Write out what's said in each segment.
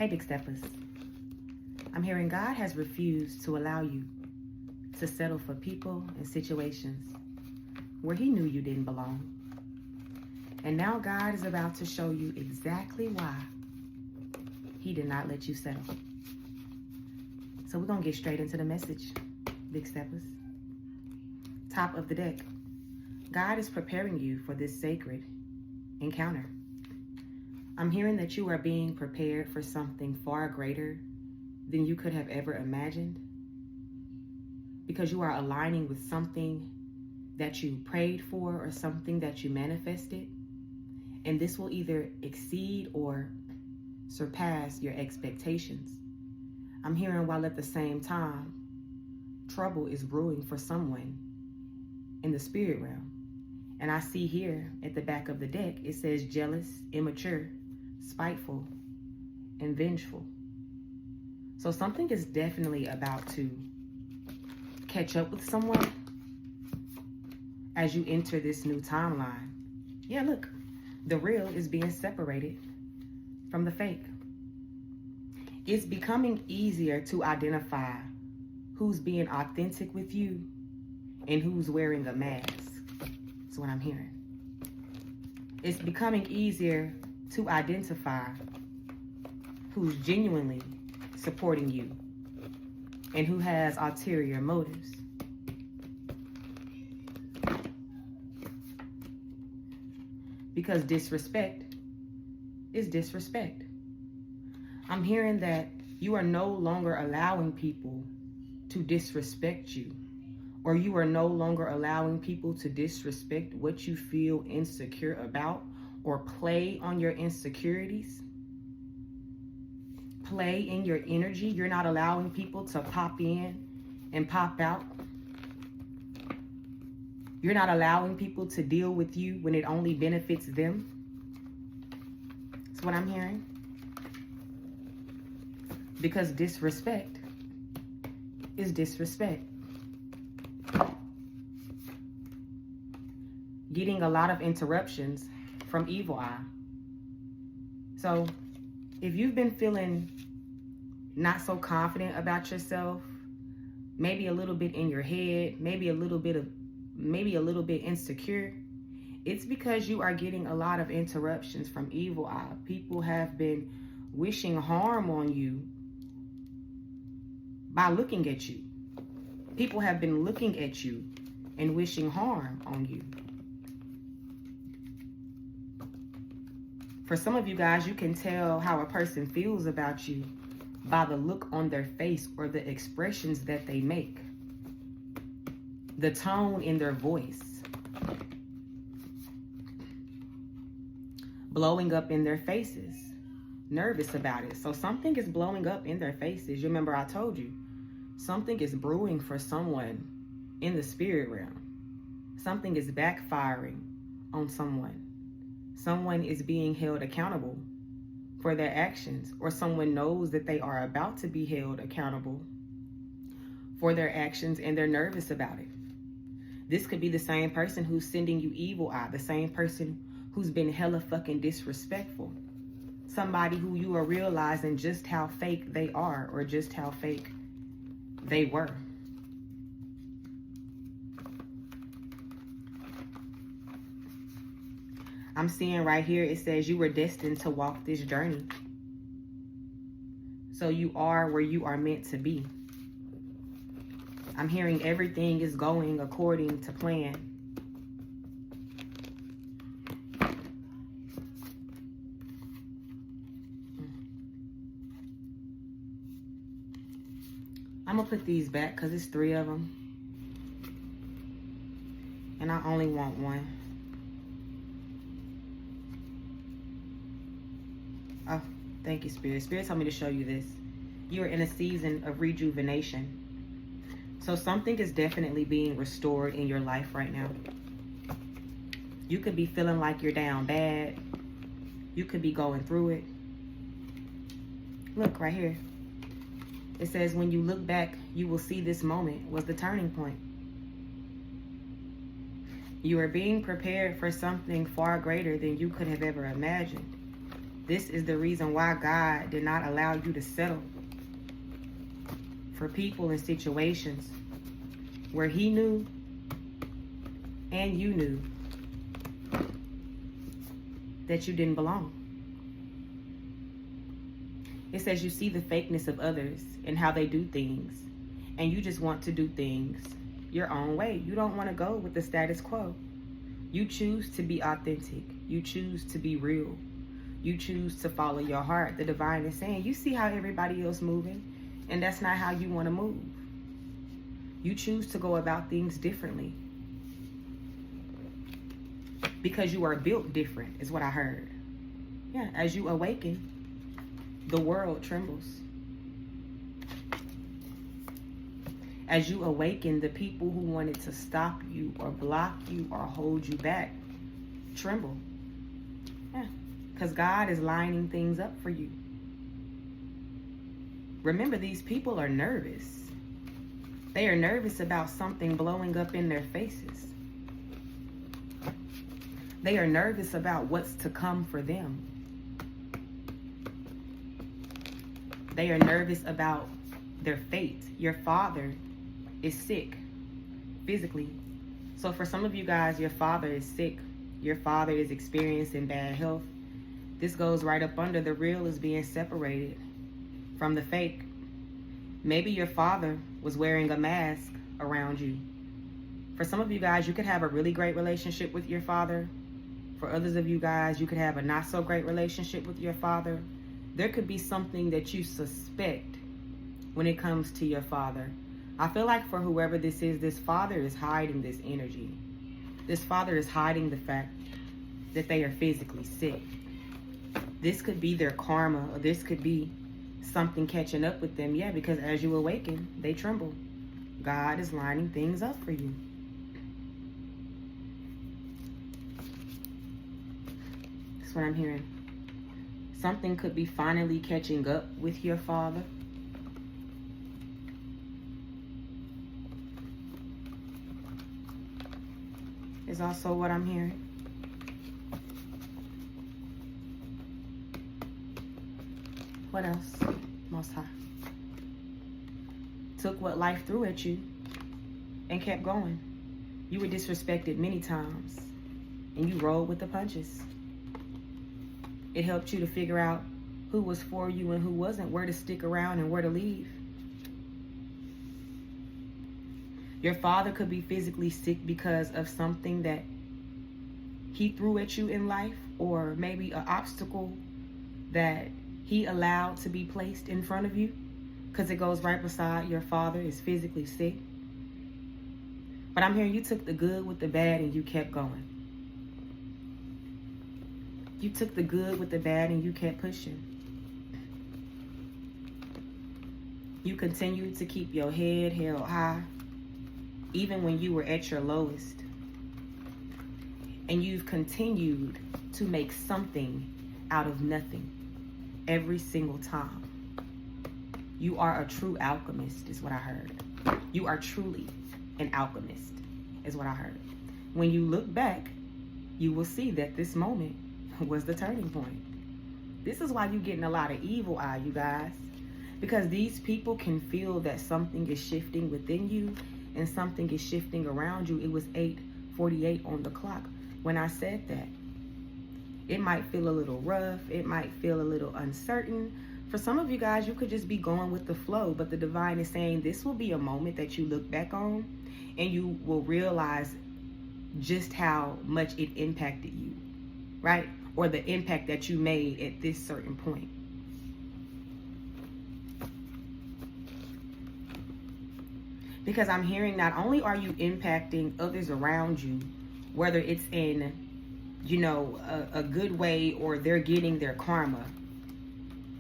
Hey, Big Steppers. I'm hearing God has refused to allow you to settle for people and situations where he knew you didn't belong. And now God is about to show you exactly why he did not let you settle. So we're going to get straight into the message, Big Steppers. Top of the deck. God is preparing you for this sacred encounter. I'm hearing that you are being prepared for something far greater than you could have ever imagined, because you are aligning with something that you prayed for or something that you manifested, and this will either exceed or surpass your expectations. I'm hearing while at the same time, trouble is brewing for someone in the spirit realm. And I see here at the back of the deck, it says jealous, immature, spiteful, and vengeful. So something is definitely about to catch up with someone as you enter this new timeline. Yeah, look, the real is being separated from the fake. It's becoming easier to identify who's being authentic with you and who's wearing a mask. That's what I'm hearing. It's becoming easier to identify who's genuinely supporting you and who has ulterior motives. Because disrespect is disrespect. I'm hearing that you are no longer allowing people to disrespect you, or you are no longer allowing people to disrespect what you feel insecure about or play on your insecurities, play in your energy. You're not allowing people to pop in and pop out. You're not allowing people to deal with you when it only benefits them. That's what I'm hearing. Because disrespect is disrespect. Getting a lot of interruptions from evil eye. So if you've been feeling not so confident about yourself, maybe a little bit in your head, maybe a little bit insecure, it's because you are getting a lot of interruptions from evil eye. People have been wishing harm on you by looking at you. People have been looking at you and wishing harm on you. For some of you guys, you can tell how a person feels about you by the look on their face or the expressions that they make, the tone in their voice, blowing up in their faces, nervous about it. So something is blowing up in their faces. You remember I told you, something is brewing for someone in the spirit realm. Something is backfiring on someone. Someone is being held accountable for their actions, or someone knows that they are about to be held accountable for their actions and they're nervous about it. This could be the same person who's sending you evil eye, the same person who's been hella fucking disrespectful. Somebody who you are realizing just how fake they are, or just how fake they were. I'm seeing right here, it says you were destined to walk this journey. So you are where you are meant to be. I'm hearing everything is going according to plan. I'm gonna put these back because it's 3 of them. And I only want one. Oh, thank you, Spirit. Spirit told me to show you this. You are in a season of rejuvenation. So something is definitely being restored in your life right now. You could be feeling like you're down bad. You could be going through it. Look right here. It says, when you look back, you will see this moment was the turning point. You are being prepared for something far greater than you could have ever imagined. This is the reason why God did not allow you to settle for people and situations where he knew and you knew that you didn't belong. It says you see the fakeness of others and how they do things, and you just want to do things your own way. You don't want to go with the status quo. You choose to be authentic. You choose to be real. You choose to follow your heart. The divine is saying, you see how everybody else moving, and that's not how you want to move. You choose to go about things differently because you are built different, is what I heard. Yeah, as you awaken, the world trembles. As you awaken, the people who wanted to stop you or block you or hold you back tremble. Yeah, because God is lining things up for you. Remember, these people are nervous. They are nervous about something blowing up in their faces. They are nervous about what's to come for them. They are nervous about their fate. Your father is sick physically. So for some of you guys, your father is sick. Your father is experiencing bad health. This goes right up under the real is being separated from the fake. Maybe your father was wearing a mask around you. For some of you guys, you could have a really great relationship with your father. For others of you guys, you could have a not so great relationship with your father. There could be something that you suspect when it comes to your father. I feel like for whoever this is, this father is hiding this energy. This father is hiding the fact that they are physically sick. This could be their karma, or this could be something catching up with them. Yeah, because as you awaken, they tremble. God is lining things up for you. That's what I'm hearing. Something could be finally catching up with your father. Is also what I'm hearing. What else? Most High took what life threw at you and kept going. You were disrespected many times, and you rolled with the punches. It helped you to figure out who was for you and who wasn't, where to stick around and where to leave. Your father could be physically sick because of something that he threw at you in life, or maybe an obstacle that he allowed to be placed in front of you, because it goes right beside your father is physically sick. But I'm hearing you took the good with the bad and you kept going. You took the good with the bad and you kept pushing. You continued to keep your head held high, even when you were at your lowest. And you've continued to make something out of nothing every single time. You are a true alchemist, is what I heard. You are truly an alchemist, is what I heard. When you look back, you will see that this moment was the turning point. This is why you're getting a lot of evil eye, you guys. Because these people can feel that something is shifting within you and something is shifting around you. It was 8:48 on the clock when I said that. It might feel a little rough. It might feel a little uncertain. For some of you guys, you could just be going with the flow, but the divine is saying this will be a moment that you look back on and you will realize just how much it impacted you, right? Or the impact that you made at this certain point. Because I'm hearing not only are you impacting others around you, whether it's in, you know, a good way or they're getting their karma,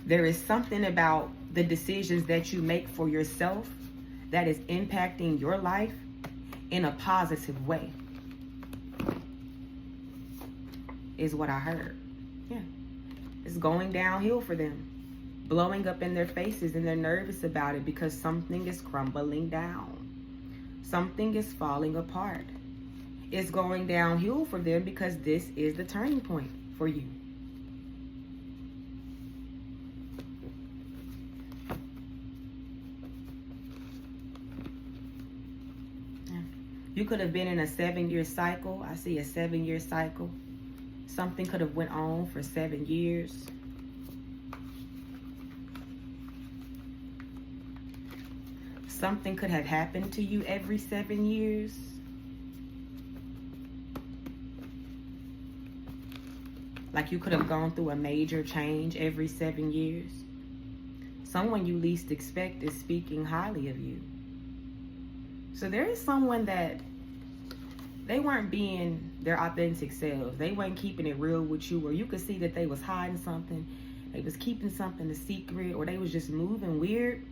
there is something about the decisions that you make for yourself that is impacting your life in a positive way, is what I heard. Yeah. It's going downhill for them, blowing up in their faces, and they're nervous about it because something is crumbling down. Something is falling apart. It's going downhill for them because this is the turning point for you. You could have been in a 7-year cycle. I see a 7-year cycle. Something could have went on for 7 years. Something could have happened to you every 7 years. Like you could have gone through a major change every 7 years. Someone you least expect is speaking highly of you. So there is someone that they weren't being their authentic selves. They weren't keeping it real with you, or you could see that they was hiding something. They was keeping something a secret, or they was just moving weird.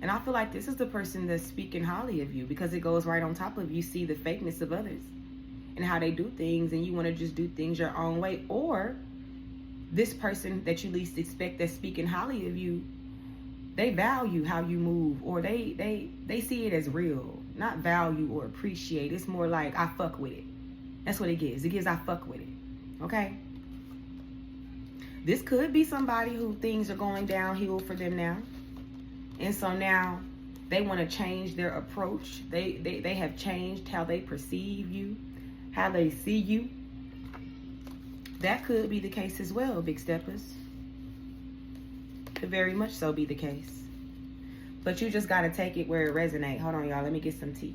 And I feel like this is the person that's speaking highly of you, because it goes right on top of you see the fakeness of others and how they do things, and you want to just do things your own way. Or this person that you least expect that's speaking highly of you, they value how you move, or they see it as real, not value or appreciate. It's more like, I fuck with it. That's what it gives. It gives I fuck with it. Okay? This could be somebody who things are going downhill for them now. And so now they want to change their approach. They have changed how they perceive you, how they see you. That could be the case as well, big steppers. Could very much so be the case. But you just got to take it where it resonates. Hold on, y'all. Let me get some tea.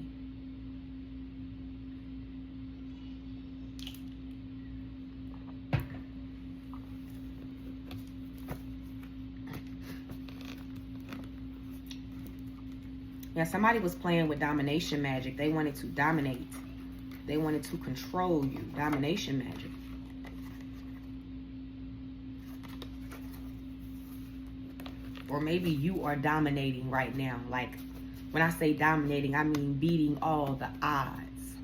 Yeah, somebody was playing with domination magic. They wanted to dominate. They wanted to control you. Domination magic. Or maybe you are dominating right now. Like, when I say dominating, I mean beating all the odds.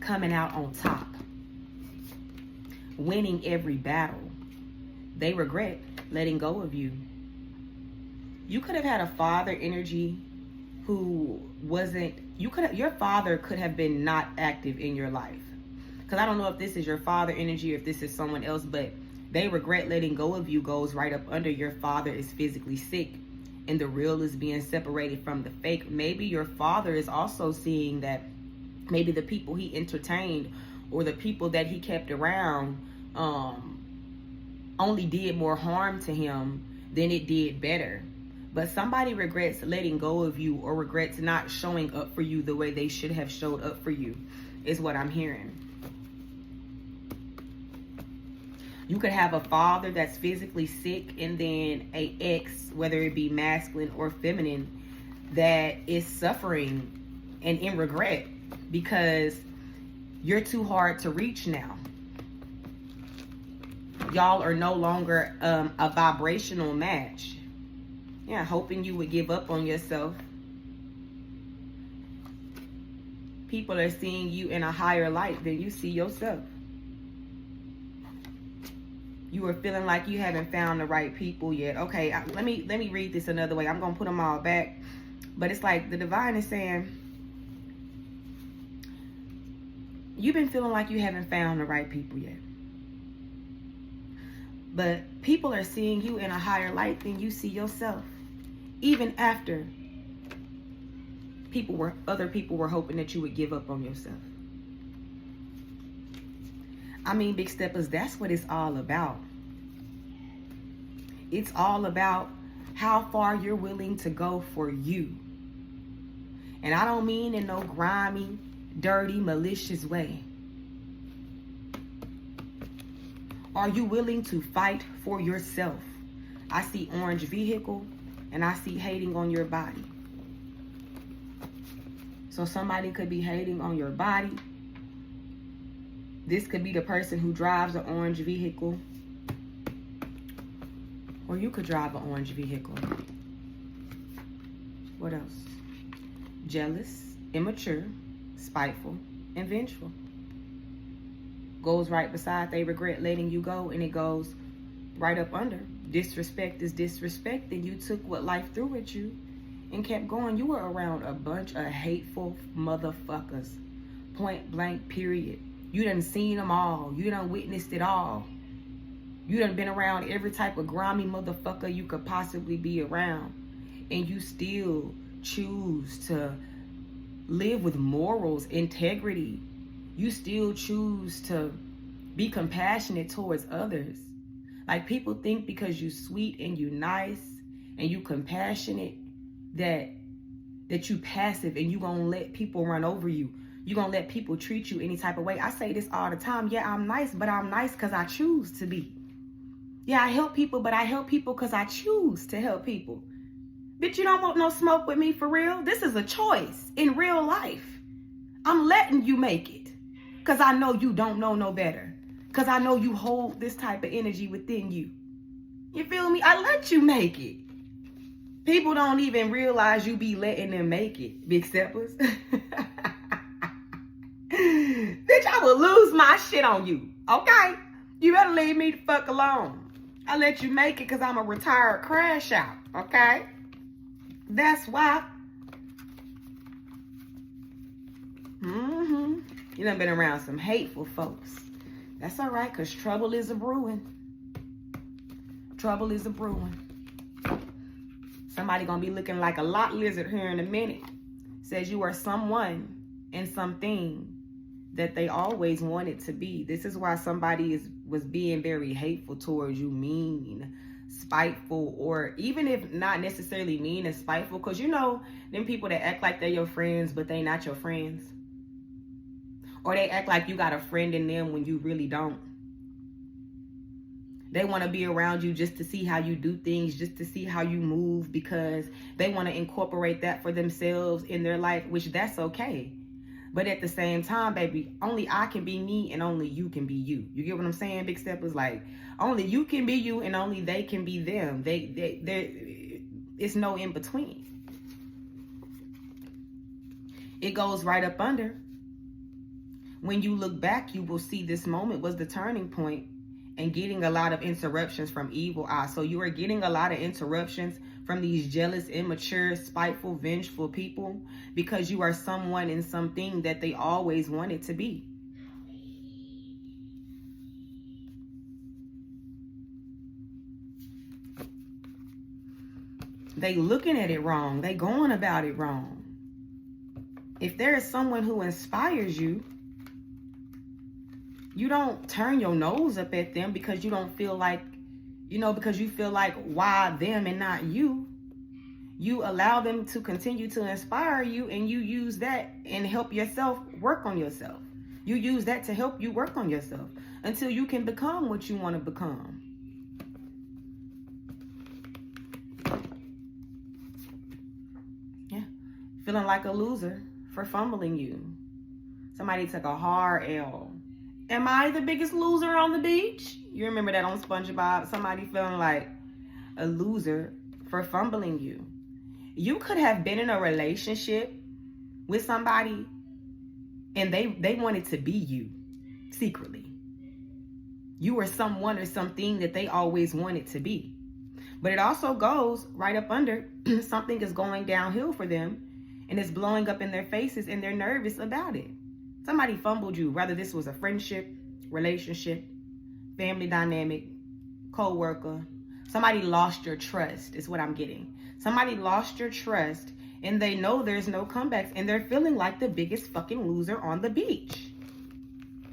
Coming out on top. Winning every battle. They regret letting go of you. You could have had a father energy who wasn't, your father could have been not active in your life. Because I don't know if this is your father energy or if this is someone else, but they regret letting go of you goes right up under your father is physically sick and the real is being separated from the fake. Maybe your father is also seeing that maybe the people he entertained or the people that he kept around only did more harm to him than it did better. But somebody regrets letting go of you, or regrets not showing up for you the way they should have showed up for you, is what I'm hearing. You could have a father that's physically sick, and then a ex, whether it be masculine or feminine, that is suffering and in regret because you're too hard to reach now. Y'all are no longer a vibrational match. Yeah, hoping you would give up on yourself. People are seeing you in a higher light than you see yourself. You are feeling like you haven't found the right people yet. Okay, let me read this another way. I'm going to put them all back. But it's like the divine is saying, you've been feeling like you haven't found the right people yet. But people are seeing you in a higher light than you see yourself. Even after other people were hoping that you would give up on yourself. I mean, big steppers, that's what it's all about. It's all about how far you're willing to go for you. And I don't mean in no grimy, dirty, malicious way. Are you willing to fight for yourself? I see orange vehicle and I see hating on your body. So somebody could be hating on your body. This could be the person who drives an orange vehicle. Or you could drive an orange vehicle. What else? Jealous, immature, spiteful, and vengeful. Goes right beside they regret letting you go, and it goes right up under. Disrespect is disrespect, and you took what life threw at you and kept going. You were around a bunch of hateful motherfuckers. Point blank, period. You done seen them all. You done witnessed it all. You done been around every type of grimy motherfucker you could possibly be around. And you still choose to live with morals, integrity. You still choose to be compassionate towards others. Like, people think because you sweet and you nice and you compassionate that you passive and you gonna let people run over you. You gonna let people treat you any type of way. I say this all the time. Yeah, I'm nice, but I'm nice because I choose to be. Yeah, I help people, but I help people because I choose to help people. Bitch, you don't want no smoke with me for real? This is a choice in real life. I'm letting you make it because I know you don't know no better. Because I know you hold this type of energy within you. You feel me? I let you make it. People don't even realize you be letting them make it, big steppers. Bitch, I will lose my shit on you, okay? You better leave me the fuck alone. I let you make it because I'm a retired crash out, okay? That's why. You done been around some hateful folks. That's all right, because trouble is a brewing. Trouble is a brewing. Somebody gonna be looking like a lot lizard here in a minute. Says you are someone and something that they always wanted to be. This is why somebody was being very hateful towards you, mean, spiteful, or even if not necessarily mean and spiteful, because you know them people that act like they're your friends but they not your friends, or they act like you got a friend in them when you really don't. They want to be around you just to see how you do things, just to see how you move, because they want to incorporate that for themselves in their life, which that's okay. But at the same time, baby, only I can be me and only you can be you. You get what I'm saying, big steppers? Like, only you can be you and only they can be them. It's no in between. It goes right up under. When you look back, you will see this moment was the turning point and getting a lot of interruptions from evil eye. So you are getting a lot of interruptions from these jealous, immature, spiteful, vengeful people because you are someone and something that they always wanted to be. They looking at it wrong. They going about it wrong. If there is someone who inspires you, you don't turn your nose up at them because you don't feel like, because you feel like, why them and not you? You allow them to continue to inspire you, and you use that and help yourself work on yourself. You use that to help you work on yourself until you can become what you want to become. Yeah. Feeling like a loser for fumbling you. Somebody took a hard L. Am I the biggest loser on the beach? You remember that on SpongeBob? Somebody feeling like a loser for fumbling you. You could have been in a relationship with somebody and they wanted to be you secretly. You were someone or something that they always wanted to be. But it also goes right up under something is going downhill for them and it's blowing up in their faces and they're nervous about it. Somebody fumbled you, whether this was a friendship, relationship, family dynamic, co-worker. Somebody lost your trust is what I'm getting. Somebody lost your trust and they know there's no comebacks and they're feeling like the biggest fucking loser on the beach.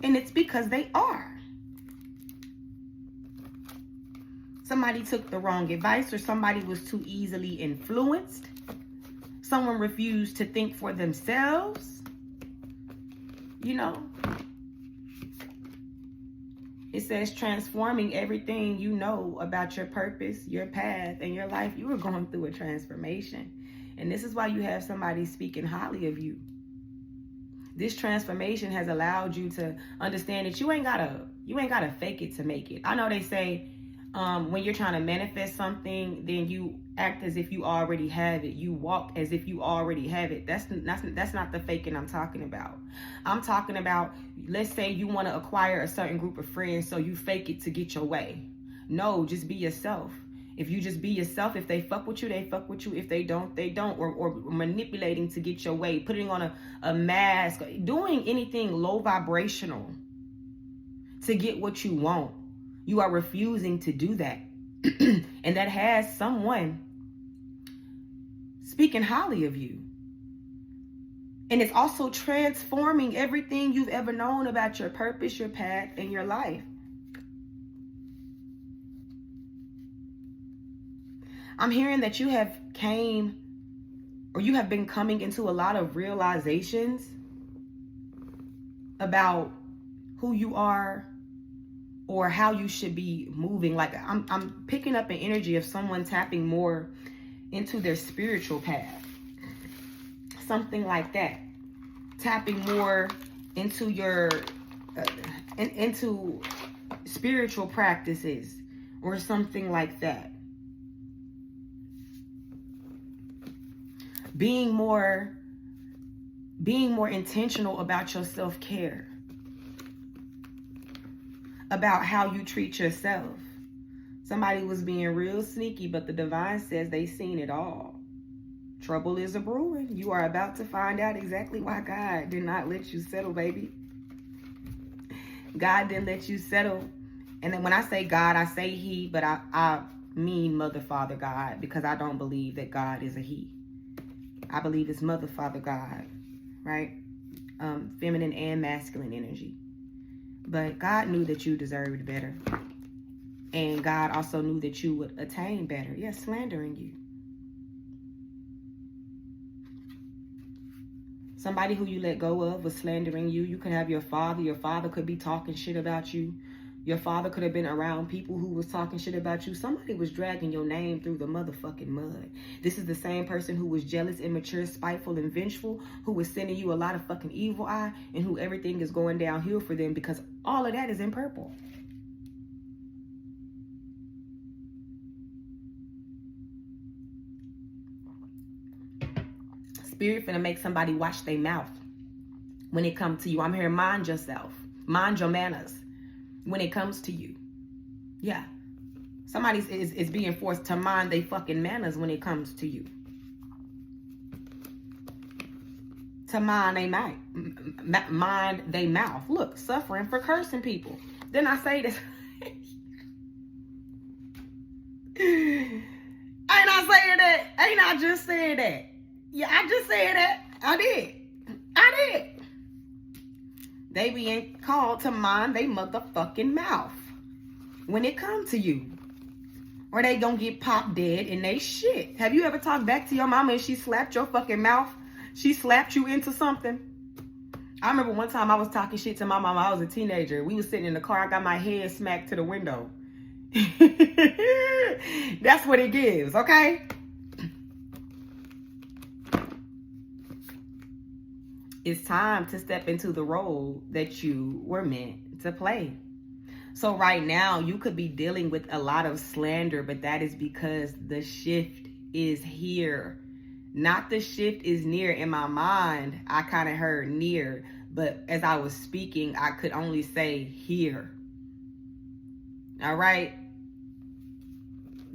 And it's because they are. Somebody took the wrong advice or somebody was too easily influenced. Someone refused to think for themselves. It says transforming everything you know about your purpose, your path, and your life. You were going through a transformation. And this is why you have somebody speaking highly of you. This transformation has allowed you to understand that you ain't gotta fake it to make it. I know they say when you're trying to manifest something, then you act as if you already have it. You walk as if you already have it. That's not the faking I'm talking about. I'm talking about, let's say you want to acquire a certain group of friends, so you fake it to get your way. No, just be yourself. If you just be yourself, if they fuck with you, they fuck with you. If they don't, they don't. Or manipulating to get your way, putting on a mask, doing anything low vibrational to get what you want. You are refusing to do that. And that has someone speaking highly of you. And it's also transforming everything you've ever known about your purpose, your path, and your life. I'm hearing that you have been coming into a lot of realizations about who you are or how you should be moving. Like I'm picking up an energy of someone tapping more into their spiritual path. Something like that. Tapping more into your into spiritual practices or something like that. Being more intentional about your self-care. About how you treat yourself. Somebody was being real sneaky, but the divine says they seen it all. Trouble is a brewing. You are about to find out exactly why God did not let you settle, baby. God didn't let you settle. And then when I say God, I say he, but I mean Mother, Father, God, because I don't believe that God is a he. I believe it's Mother, Father, God, right? Feminine and masculine energy. But God knew that you deserved better. And God also knew that you would attain better. Yes, slandering you. Somebody who you let go of was slandering you. You could have your father. Your father could be talking shit about you. Your father could have been around people who was talking shit about you. Somebody was dragging your name through the motherfucking mud. This is the same person who was jealous, immature, spiteful, and vengeful, who was sending you a lot of fucking evil eye, and who everything is going downhill for them because all of that is in purple. Spirit finna make somebody watch their mouth when it comes to you. I'm hearing mind yourself. Mind your manners when it comes to you. Yeah. Somebody is being forced to mind their fucking manners when it comes to you. To mind they mouth. Mind they mouth. Look, suffering for cursing people. Then I say this. Ain't I saying that? Ain't I just saying that? Yeah, I just said that. I did. They being called to mind they motherfucking mouth when it comes to you. Or they gonna get popped dead in they shit. Have you ever talked back to your mama and she slapped your fucking mouth? She slapped you into something? I remember one time I was talking shit to my mama. I was a teenager. We was sitting in the car. I got my head smacked to the window. That's what it gives, okay? It's time to step into the role that you were meant to play. So right now, you could be dealing with a lot of slander, but that is because the shift is here. Not the shift is near. In my mind, I kind of heard near, but as I was speaking, I could only say here. All right?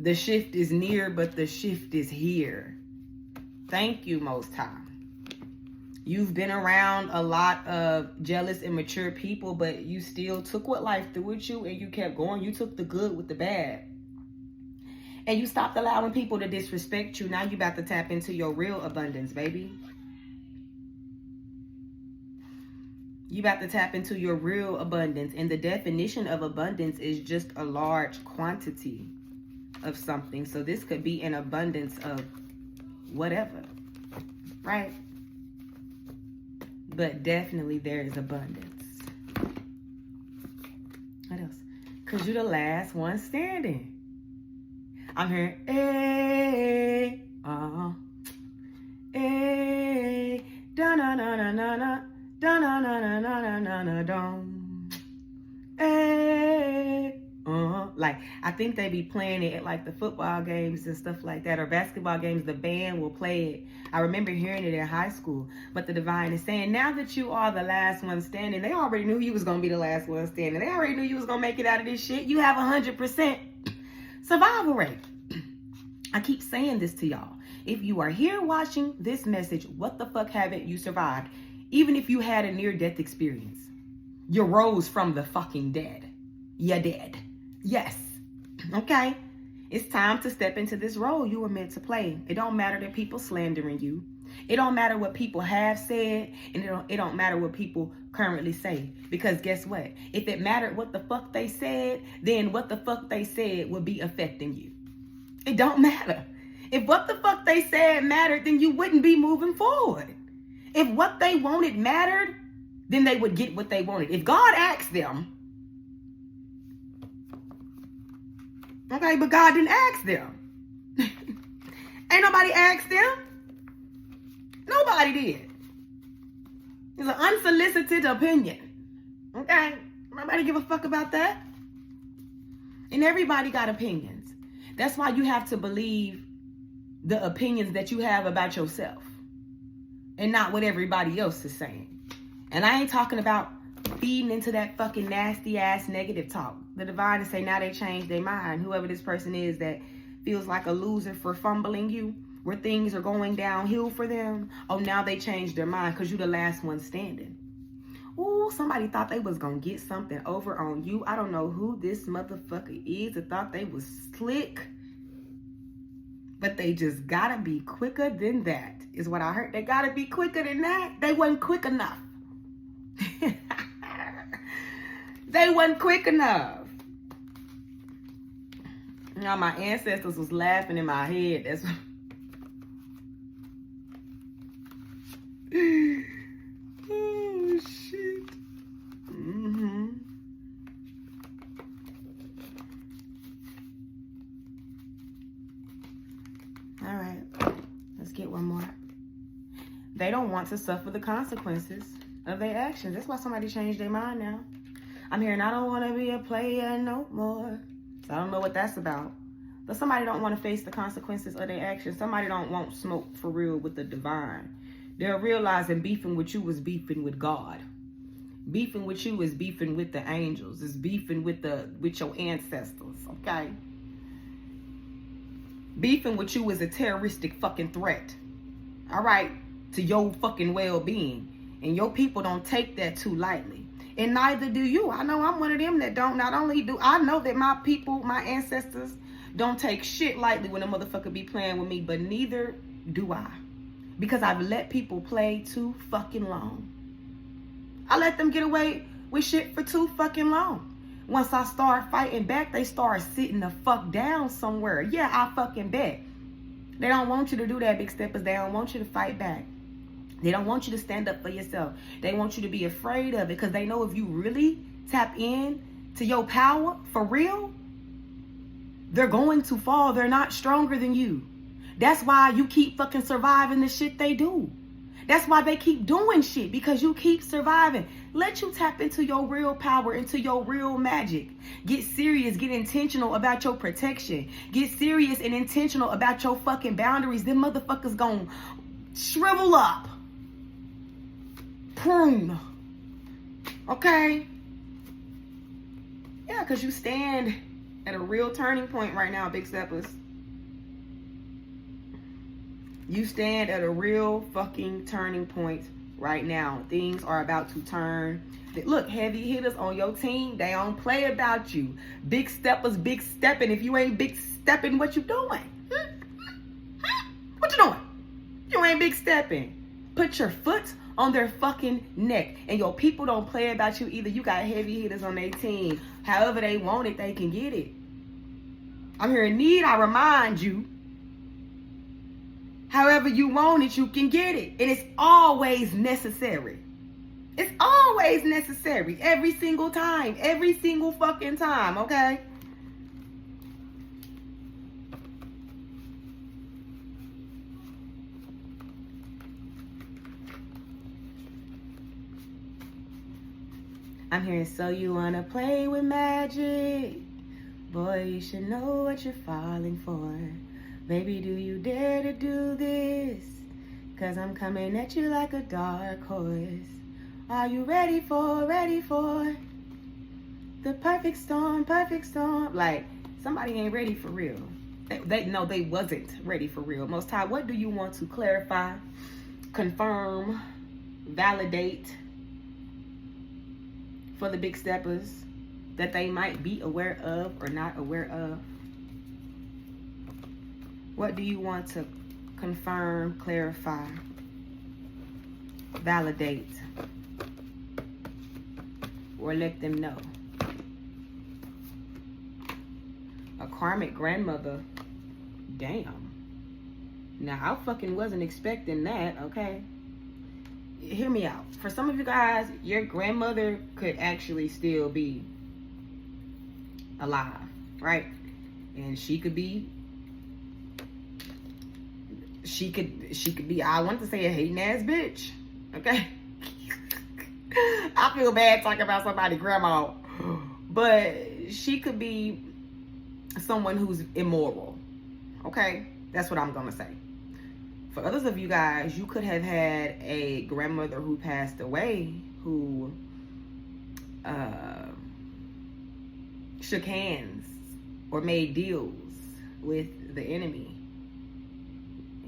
The shift is near, but the shift is here. Thank you, Most High. You've been around a lot of jealous, immature people, but you still took what life threw at you and you kept going. You took the good with the bad. And you stopped allowing people to disrespect you. Now you about to tap into your real abundance, baby. You about to tap into your real abundance. And the definition of abundance is just a large quantity of something. So this could be an abundance of whatever, right? But definitely there is abundance. What else? Because you're the last one standing. I'm hearing, hey, hey, da-na-na-na-na-na, da-na-na-na-na-na-na-na-dum, hey, Like, I think they be playing it at, like, the football games and stuff like that, or basketball games. The band will play it. I remember hearing it in high school. But the divine is saying, now that you are the last one standing, they already knew you was going to be the last one standing. They already knew you was going to make it out of this shit. You have 100% survival rate. I keep saying this to y'all. If you are here watching this message, what the fuck haven't you survived? Even if you had a near-death experience, you rose from the fucking dead. You're dead. Yes. Okay? It's time to step into this role you were meant to play. It don't matter that people slandering you. It don't matter what people have said, and it don't matter what people currently say. Because guess what? If it mattered what the fuck they said, then what the fuck they said would be affecting you. It don't matter. If what the fuck they said mattered, then you wouldn't be moving forward. If what they wanted mattered, then they would get what they wanted. If God asked them, okay, but God didn't ask them. Ain't nobody asked them. Nobody did. It's an unsolicited opinion. Okay? Nobody give a fuck about that. And everybody got opinions. That's why you have to believe the opinions that you have about yourself and not what everybody else is saying. And I ain't talking about feeding into that fucking nasty ass negative talk. The divine to say now they changed their mind. Whoever this person is that feels like a loser for fumbling you, where things are going downhill for them. Oh, now they changed their mind because you the last one standing. Ooh, somebody thought they was going to get something over on you. I don't know who this motherfucker is that thought they was slick. But they just got to be quicker than that, is what I heard. They got to be quicker than that. They wasn't quick enough. They wasn't quick enough. You know, my ancestors was laughing in my head. That's what... Oh, shit. Mm-hmm. All right. Let's get one more. They don't want to suffer the consequences of their actions. That's why somebody changed their mind now. I'm hearing, I don't want to be a player no more. So I don't know what that's about. But somebody don't want to face the consequences of their actions. Somebody don't want smoke for real with the divine. They're realizing beefing with you is beefing with God. Beefing with you is beefing with the angels. It's beefing with your ancestors, okay? Beefing with you is a terroristic fucking threat. All right? To your fucking well-being. And your people don't take that too lightly. And neither do you. I know I'm one of them that don't. Not only do I know that my people, my ancestors, don't take shit lightly when a motherfucker be playing with me, but neither do I. Because I've let people play too fucking long. I let them get away with shit for too fucking long. Once I start fighting back, they start sitting the fuck down somewhere. Yeah, I fucking bet. They don't want you to do that, big steppers. They don't want you to fight back. They don't want you to stand up for yourself. They want you to be afraid of it because they know if you really tap in to your power for real, they're going to fall. They're not stronger than you. That's why you keep fucking surviving the shit they do. That's why they keep doing shit, because you keep surviving. Let you tap into your real power, into your real magic. Get serious, get intentional about your protection. Get serious and intentional about your fucking boundaries. Them motherfuckers gonna shrivel up. Prune. Okay? Yeah, because you stand at a real turning point right now, big steppers. You stand at a real fucking turning point right now. Things are about to turn. Look, heavy hitters on your team, they don't play about you. Big steppers, big stepping. If you ain't big stepping, what you doing? What you doing? You ain't big stepping. Put your foot on their fucking neck. And your people don't play about you either. You got heavy hitters on their team. However they want it, they can get it. I'm hearing, need I remind you, however you want it, you can get it. And it's always necessary. It's always necessary. Every single time. Every single fucking time, okay? I'm hearing, so you wanna play with magic? Boy, you should know what you're falling for. Baby, do you dare to do this? 'Cause I'm coming at you like a dark horse. Are you ready for the perfect storm, perfect storm? Like, somebody ain't ready for real. They wasn't ready for real. Most High, what do you want to clarify, confirm, validate for the big steppers that they might be aware of or not aware of? What do you want to confirm, clarify, validate, or let them know? A karmic grandmother. Damn. Now, I fucking wasn't expecting that, okay? Hear me out. For some of you guys, your grandmother could actually still be alive, right? And she could be, I want to say a hating ass bitch, okay? I feel bad talking about somebody's grandma, but she could be someone who's immoral, okay? That's what I'm gonna say. For others of you guys, you could have had a grandmother who passed away who shook hands or made deals with the enemy.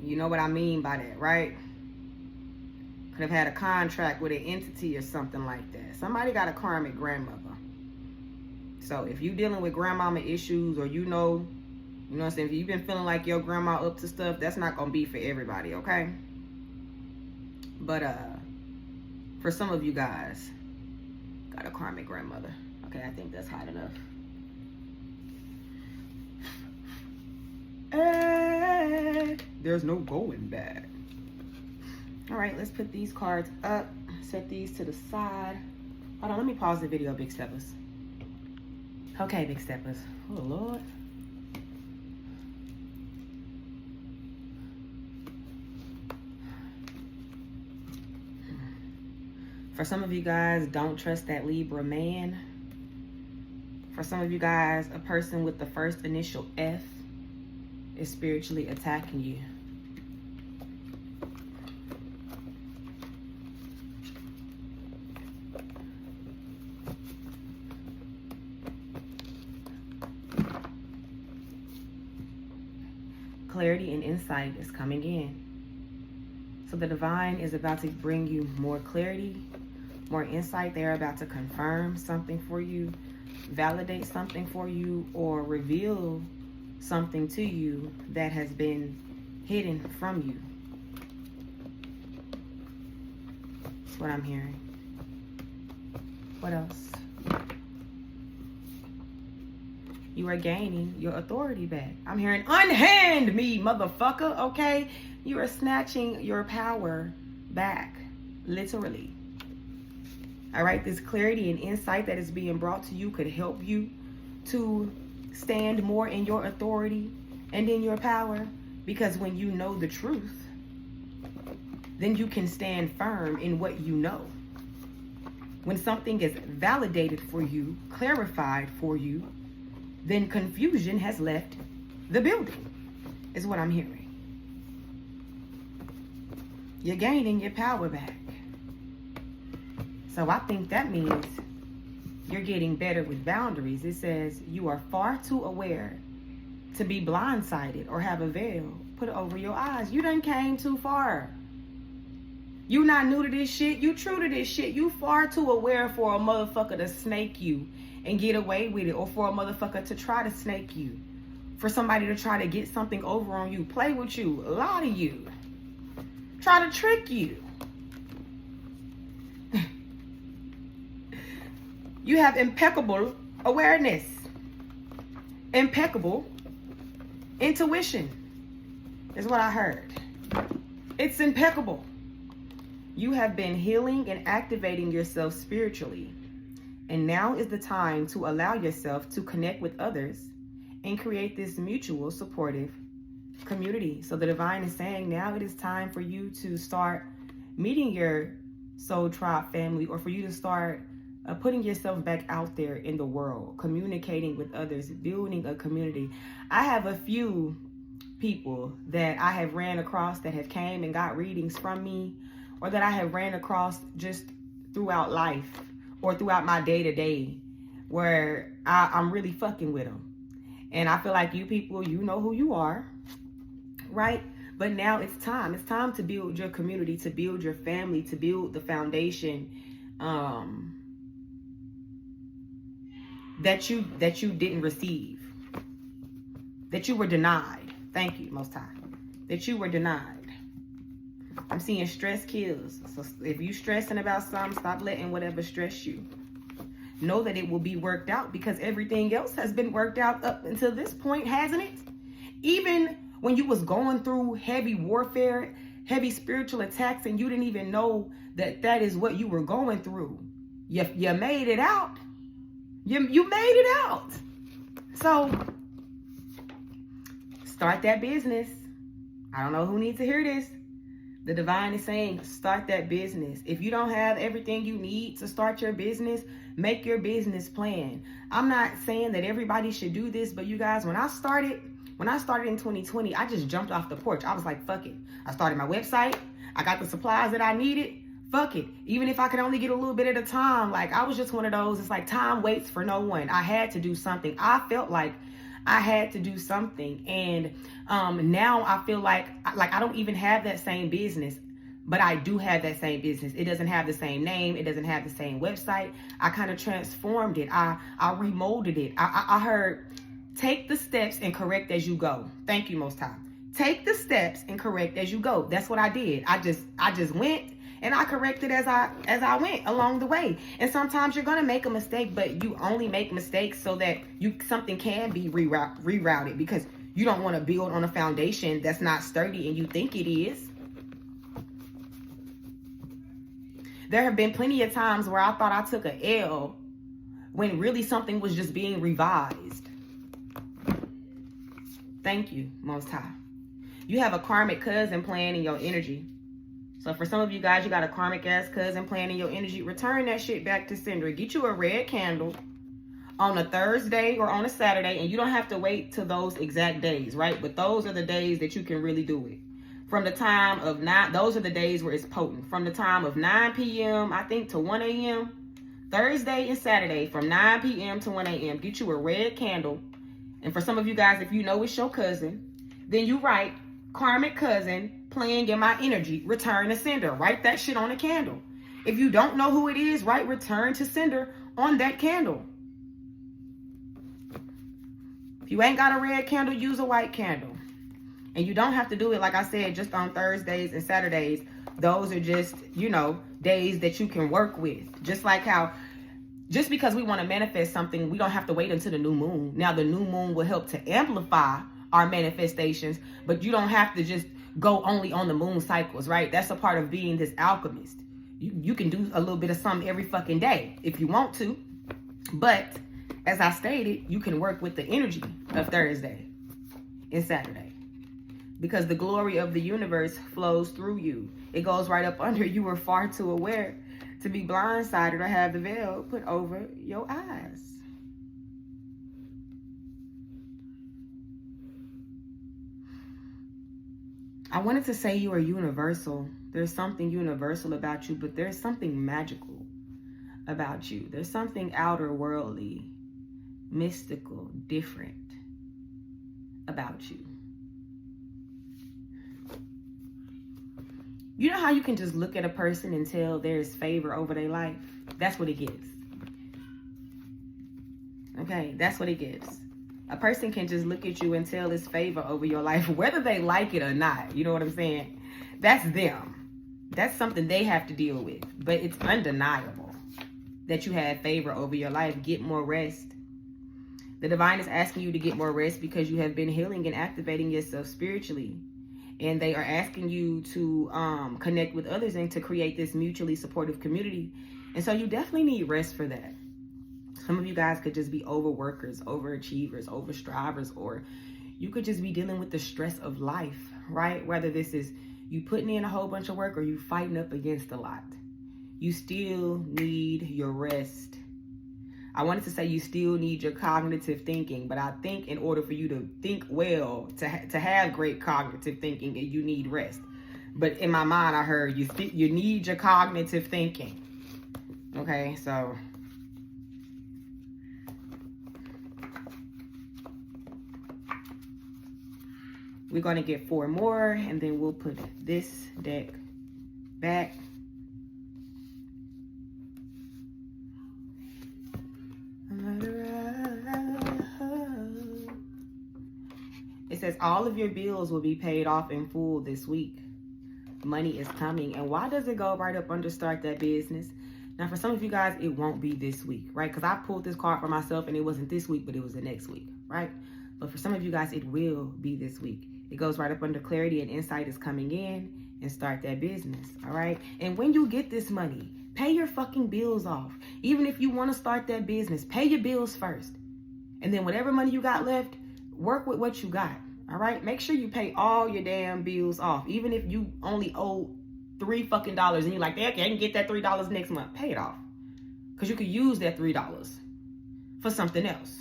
You know what I mean by that, right? Could have had a contract with an entity or something like that. Somebody got a karmic grandmother. So if you're dealing with grandmama issues, or you know what I'm saying, if you've been feeling like your grandma up to stuff, that's not gonna be for everybody, okay? But for some of you guys, got a karmic grandmother. Okay, I think that's hot enough. There's no going back. All right, let's put these cards up, set these to the side. Hold on, let me pause the video, big steppers. Okay, big steppers. Oh, Lord. For some of you guys, don't trust that Libra man. For some of you guys, a person with the first initial F is spiritually attacking you. Clarity and insight is coming in. So the divine is about to bring you more clarity, more insight. They're about to confirm something for you, validate something for you, or reveal something to you that has been hidden from you. That's what I'm hearing. What else? You are gaining your authority back. I'm hearing, unhand me, motherfucker, okay? You are snatching your power back, literally. All right, this clarity and insight that is being brought to you could help you to stand more in your authority and in your power, because when you know the truth, then you can stand firm in what you know. When something is validated for you, clarified for you, then confusion has left the building, is what I'm hearing. You're gaining your power back. So I think that means you're getting better with boundaries. It says you are far too aware to be blindsided or have a veil put over your eyes. You done came too far. You not new to this shit. You true to this shit. You far too aware for a motherfucker to snake you and get away with it, or for a motherfucker to try to snake you, for somebody to try to get something over on you, play with you, lie to you, try to trick you. You have impeccable awareness, impeccable intuition is what I heard. It's impeccable. You have been healing and activating yourself spiritually. And now is the time to allow yourself to connect with others and create this mutual supportive community. So the divine is saying now it is time for you to start meeting your soul tribe family, or for you to start putting yourself back out there in the world, communicating with others, building a community. I have a few people that I have ran across that have came and got readings from me, or that I have ran across just throughout life or throughout my day-to-day, where I'm really fucking with them. And I feel like you people, you know who you are, right? But now it's time. It's time to build your community, to build your family, to build the foundation that you didn't receive, that you were denied. Thank you, Most High, that you were denied. I'm seeing stress kills. So if you stressing about something, stop letting whatever stress you. Know that it will be worked out, because everything else has been worked out up until this point, hasn't it? Even when you was going through heavy warfare, heavy spiritual attacks, and you didn't even know that that is what you were going through. You made it out. You made it out. So start that business. I don't know who needs to hear this. The divine is saying, start that business. If you don't have everything you need to start your business, make your business plan. I'm not saying that everybody should do this, but you guys, when I started in 2020, I just jumped off the porch. I was like, fuck it. I started my website. I got the supplies that I needed. Fuck it. Even if I could only get a little bit at a time, like I was just one of those, it's like time waits for no one. I had to do something. I felt like I had to do something. And now I feel like I don't even have that same business, but I do have that same business. It doesn't have the same name. It doesn't have the same website. I kind of transformed it. I remolded it. I heard, take the steps and correct as you go. Thank you, Most High. Take the steps and correct as you go. That's what I did. I just went and I corrected as I went along the way. And sometimes you're gonna make a mistake, but you only make mistakes so that something can be rerouted, because you don't want to build on a foundation that's not sturdy and you think it is. There have been plenty of times where I thought I took an L when really something was just being revised. Thank you, Most High. You have a karmic cousin playing in your energy. So for some of you guys, you got a karmic ass cousin playing in your energy. Return that shit back to sender. Get you a red candle on a Thursday or on a Saturday, and you don't have to wait till those exact days, right? But those are the days that you can really do it. From the time of 9, those are the days where it's potent. From the time of 9 p.m., I think, to 1 a.m., Thursday and Saturday, from 9 p.m. to 1 a.m., get you a red candle. And for some of you guys, if you know it's your cousin, then you write, karmic cousin playing in my energy, return to sender. Write that shit on a candle. If you don't know who it is, write return to sender on that candle. If you ain't got a red candle, use a white candle. And you don't have to do it, like I said, just on Thursdays and Saturdays. Those are just, days that you can work with. Just like how, just because we want to manifest something, we don't have to wait until the new moon. Now, the new moon will help to amplify our manifestations, but you don't have to just go only on the moon cycles, right? That's a part of being this alchemist. You can do a little bit of something every fucking day if you want to. But as I stated, you can work with the energy of Thursday and Saturday, because the glory of the universe flows through you. It goes right up under. You were far too aware to be blindsided or have the veil put over your eyes. I wanted to say you are universal. There's something universal about you, but there's something magical about you. There's something outer worldly, mystical, different about you. You know how you can just look at a person and tell there's favor over their life? That's what it gives. Okay, that's what it gives. A person can just look at you and tell it's favor over your life, whether they like it or not. You know what I'm saying? That's them. That's something they have to deal with. But it's undeniable that you have favor over your life. Get more rest. The divine is asking you to get more rest because you have been healing and activating yourself spiritually. And they are asking you to connect with others and to create this mutually supportive community. And so you definitely need rest for that. Some of you guys could just be overworkers, overachievers, overstrivers, or you could just be dealing with the stress of life, right? Whether this is you putting in a whole bunch of work or you fighting up against a lot. You still need your rest. I wanted to say you still need your cognitive thinking, but I think in order for you to think well, to have great cognitive thinking, you need rest. But in my mind, I heard you need your cognitive thinking. Okay, so we're going to get 4 more, and then we'll put this deck back. It It says all of your bills will be paid off in full this week. Money is coming. And why does it go right up under start that business? Now, for some of you guys, it won't be this week, right? Because I pulled this card for myself and it wasn't this week, but it was the next week, right? But for some of you guys, it will be this week. It goes right up under clarity and insight is coming in and start that business, all right? And when you get this money, pay your fucking bills off. Even if you want to start that business, pay your bills first. And then whatever money you got left, work with what you got, all right? Make sure you pay all your damn bills off. Even if you only owe $3 fucking and you're like, okay, I can get that $3 next month. Pay it off. Because you could use that $3 for something else.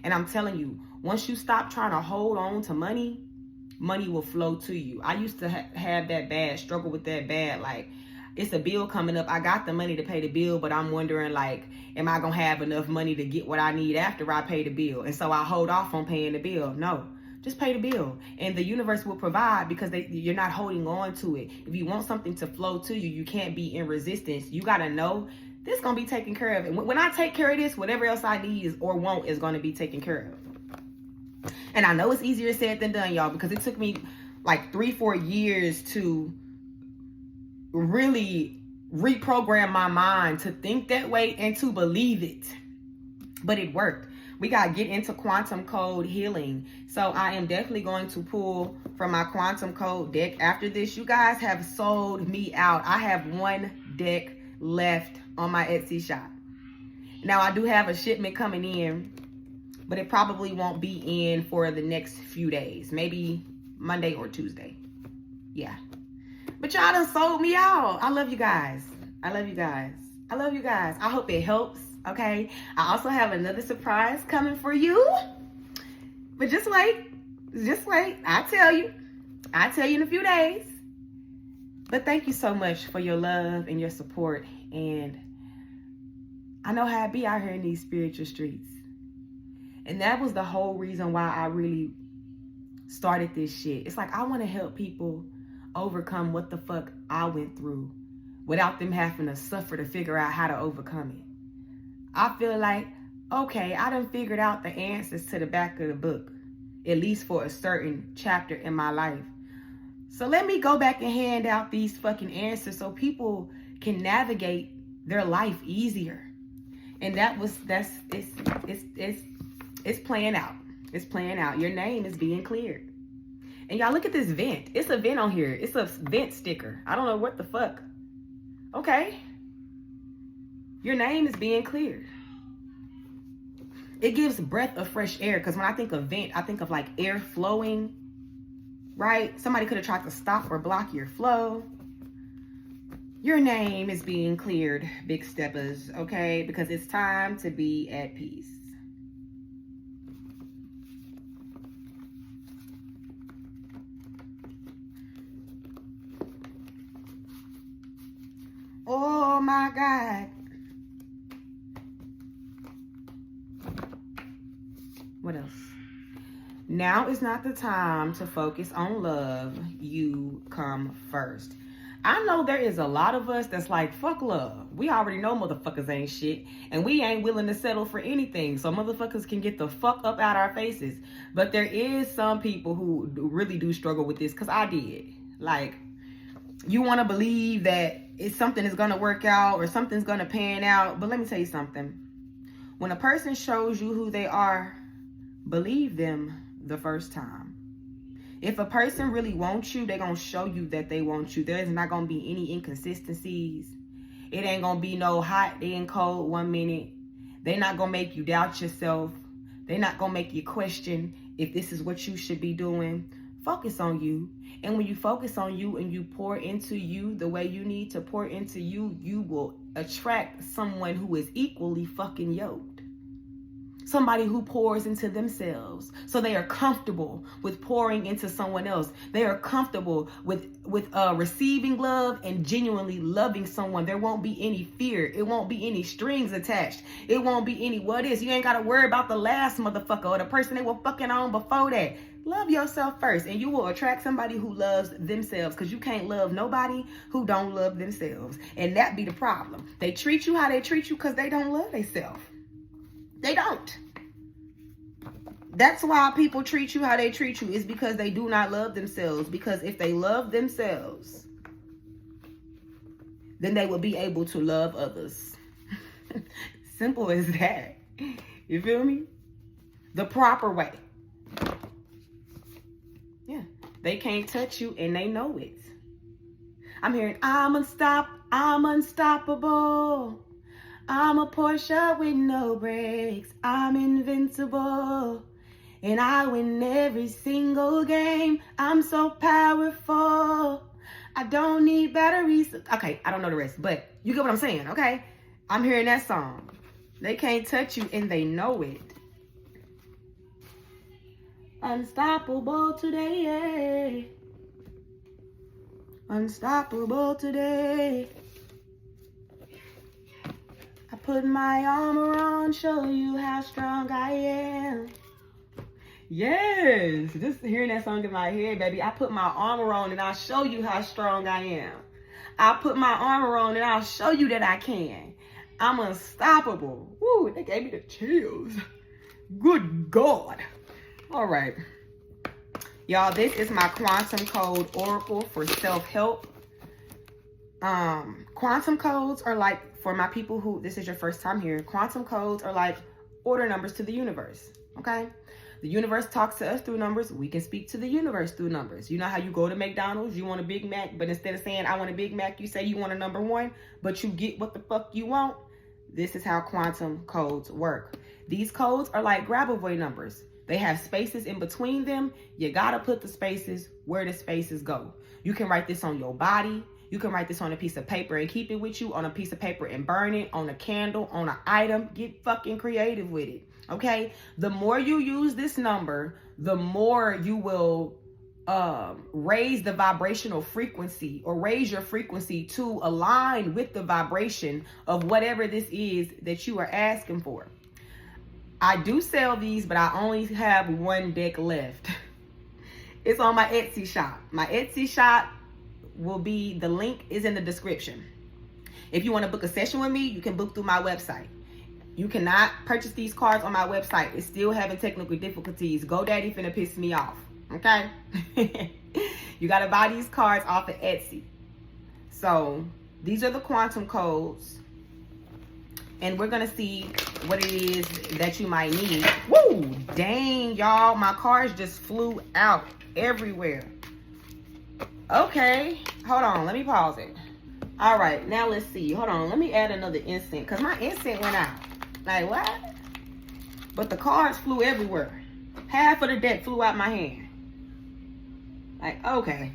And I'm telling you, once you stop trying to hold on to money, money will flow to you. I used to have that bad, struggle with that bad, like, it's a bill coming up. I got the money to pay the bill, but I'm wondering, like, am I going to have enough money to get what I need after I pay the bill? And so I hold off on paying the bill. No. Just pay the bill and the universe will provide because you're not holding on to it. If you want something to flow to you, you can't be in resistance. You got to know this is going to be taken care of. And when I take care of this, whatever else I need or want is going to be taken care of. And I know it's easier said than done, y'all, because it took me like 3-4 years to really reprogram my mind to think that way and to believe it. But it worked. We got to get into quantum code healing. So I am definitely going to pull from my quantum code deck after this. You guys have sold me out. I have one deck left on my Etsy shop. Now I do have a shipment coming in, but it probably won't be in for the next few days. Maybe Monday or Tuesday. Yeah. But y'all done sold me out. I love you guys. I love you guys. I love you guys. I hope it helps. Okay, I also have another surprise coming for you, but just wait, I'll tell you in a few days. But thank you so much for your love and your support, and I know how it be out here in these spiritual streets, and that was the whole reason why I really started this shit. It's like I want to help people overcome what the fuck I went through without them having to suffer to figure out how to overcome it. I feel like, okay, I done figured out the answers to the back of the book, at least for a certain chapter in my life. So let me go back and hand out these fucking answers so people can navigate their life easier. And it's playing out. It's playing out. Your name is being cleared. And y'all look at this vent. It's a vent on here. It's a vent sticker. I don't know what the fuck. Okay. Your name is being cleared. It gives breath of fresh air. Because when I think of vent, I think of like air flowing, right? Somebody could have tried to stop or block your flow. Your name is being cleared, big steppers, okay? Because it's time to be at peace. Oh my God. What else? Now is not the time to focus on love. You come first. I know there is a lot of us that's like, fuck love. We already know motherfuckers ain't shit. And we ain't willing to settle for anything. So motherfuckers can get the fuck up out our faces. But there is some people who really do struggle with this. Because I did. Like, you want to believe that something is going to work out or something's going to pan out. But let me tell you something. When a person shows you who they are, believe them the first time. If a person really wants you, they're going to show you that they want you. There's not going to be any inconsistencies. It ain't going to be no hot and cold 1 minute. They're not going to make you doubt yourself. They're not going to make you question if this is what you should be doing. Focus on you. And when you focus on you and you pour into you the way you need to pour into you, you will attract someone who is equally fucking yoked. Somebody who pours into themselves. So they are comfortable with pouring into someone else. They are comfortable with receiving love and genuinely loving someone. There won't be any fear. It won't be any strings attached. It won't be any what is. You ain't got to worry about the last motherfucker or the person they were fucking on before that. Love yourself first and you will attract somebody who loves themselves, because you can't love nobody who don't love themselves. And that be the problem. They treat you how they treat you because they don't love themselves. They don't. That's why people treat you how they treat you, is because they do not love themselves. Because if they love themselves, then they will be able to love others. Simple as that. You feel me? The proper way. Yeah. They can't touch you and they know it. I'm hearing, I'm unstoppable. I'm a Porsche with no brakes. I'm invincible. And I win every single game. I'm so powerful. I don't need batteries. Okay, I don't know the rest, but you get what I'm saying, okay? I'm hearing that song. They can't touch you and they know it. Unstoppable today. Unstoppable today. I put my armor on, show you how strong I am. Yes, just hearing that song in my head, baby. I put my armor on and I'll show you how strong I am. I'll put my armor on and I'll show you that I can. I'm unstoppable. Woo, they gave me the chills. Good God. All right. Y'all, this is my quantum code oracle for self-help. Quantum codes are like, for my people who, this is your first time here, quantum codes are like order numbers to the universe, okay? The universe talks to us through numbers. We can speak to the universe through numbers. You know how you go to McDonald's, you want a Big Mac, but instead of saying, I want a Big Mac, you say you want a number 1, but you get what the fuck you want. This is how quantum codes work. These codes are like grab-away numbers. They have spaces in between them. You gotta put the spaces where the spaces go. You can write this on your body. You can write this on a piece of paper and keep it with you, on a piece of paper and burn it, on a candle, on an item. Get fucking creative with it, okay? The more you use this number, the more you will raise the vibrational frequency, or raise your frequency to align with the vibration of whatever this is that you are asking for. I do sell these, but I only have 1 deck left. It's on my Etsy shop. My Etsy shop will be, the link is in the description. If you want to book a session with me, you can book through my website. You cannot purchase these cards on my website. It's still having technical difficulties. GoDaddy finna piss me off, okay? You gotta buy these cards off of Etsy. So these are the quantum codes, and we're gonna see what it is that you might need. Woo! Dang, y'all, my cards just flew out everywhere. Okay, hold on, let me pause it. All right, now let's see. Hold on, let me add another instant, because my instant went out. Like, what? But the cards flew everywhere. Half of the deck flew out my hand. Like, okay.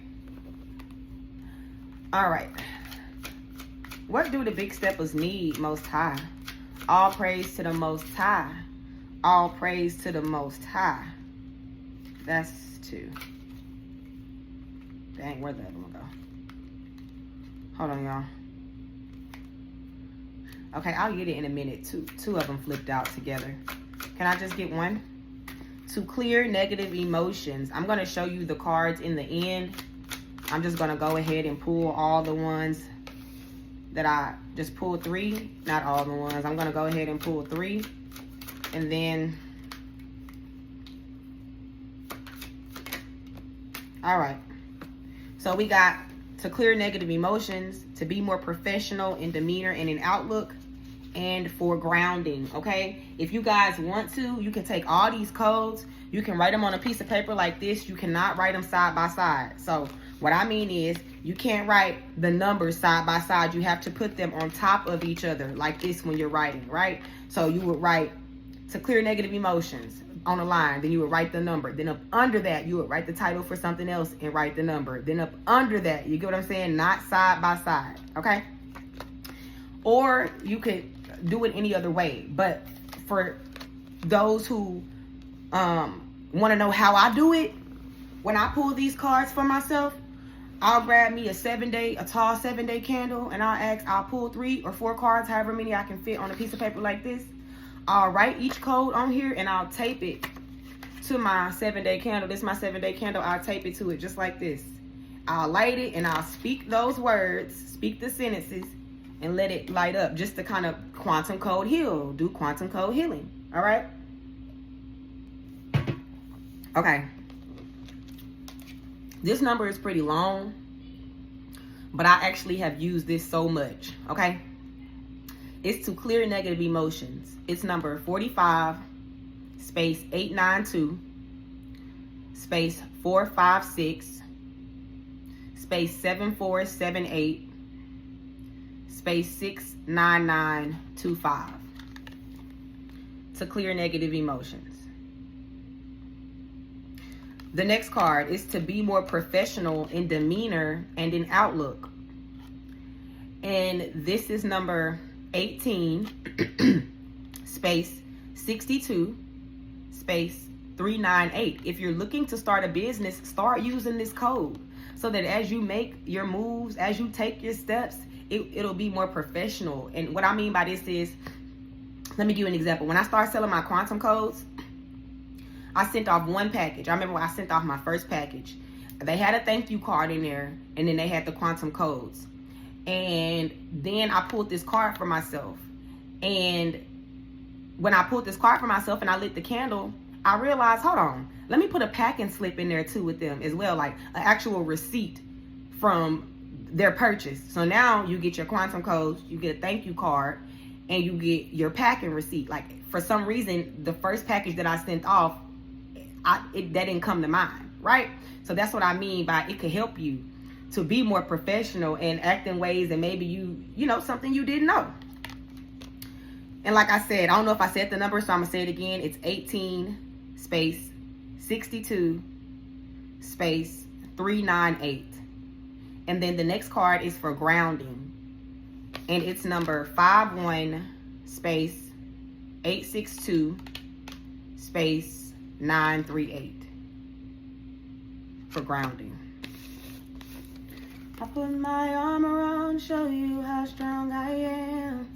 All right. What do the big steppers need, Most High? All praise to the Most High. All praise to the Most High. That's 2. Dang, where'd the other one go? Hold on, y'all. Okay, I'll get it in a minute. Two of them flipped out together. Can I just get 1? To clear negative emotions. I'm going to show you the cards in the end. I'm just going to go ahead and pull all the ones that I just pulled 3. Not all the ones. I'm going to go ahead and pull 3. And then, all right. So we got to clear negative emotions, to be more professional in demeanor and in outlook, and for grounding, okay? If you guys want to, you can take all these codes, you can write them on a piece of paper like this. You cannot write them side by side. So what I mean is, you can't write the numbers side by side. You have to put them on top of each other like this when you're writing, right? So you would write to clear negative emotions on a line, then you would write the number. Then up under that, you would write the title for something else and write the number. Then up under that, you get what I'm saying? Not side by side, okay? Or you could do it any other way. But for those who want to know how I do it, when I pull these cards for myself, I'll grab me a tall 7-day candle, and I'll pull 3 or 4 cards, however many I can fit on a piece of paper like this. I'll write each code on here and I'll tape it to my 7-day candle. This is my 7-day candle. I'll tape it to it just like this. I'll light it and I'll speak those words, speak the sentences, and let it light up just to kind of quantum code heal, do quantum code healing. All right. Okay. This number is pretty long, but I actually have used this so much, okay? It's to clear negative emotions. It's number 45, space 892, space 456, space 7478, space 69925. To clear negative emotions. The next card is to be more professional in demeanor and in outlook. And this is number 18, space 62, space 398. If you're looking to start a business, start using this code so that as you make your moves, as you take your steps, it'll be more professional. And what I mean by this is, let me give you an example. When I started selling my quantum codes, I sent off one package. I remember when I sent off my first package. They had a thank you card in there, and then they had the quantum codes. And then I pulled this card for myself. And when I pulled this card for myself and I lit the candle, I realized, hold on, let me put a packing slip in there too with them as well, like an actual receipt from their purchase. So now you get your quantum codes, you get a thank you card, and you get your packing receipt. Like, for some reason, the first package that I sent off, that didn't come to mind, right? So that's what I mean by it could help you to be more professional and act in ways that maybe you know, something you didn't know. And like I said, I don't know if I said the number, so I'm gonna say it again. It's 18, space 62, space 398. And then the next card is for grounding. And it's number 51, space 862, space 938 for grounding. I put my arm around, show you how strong I am.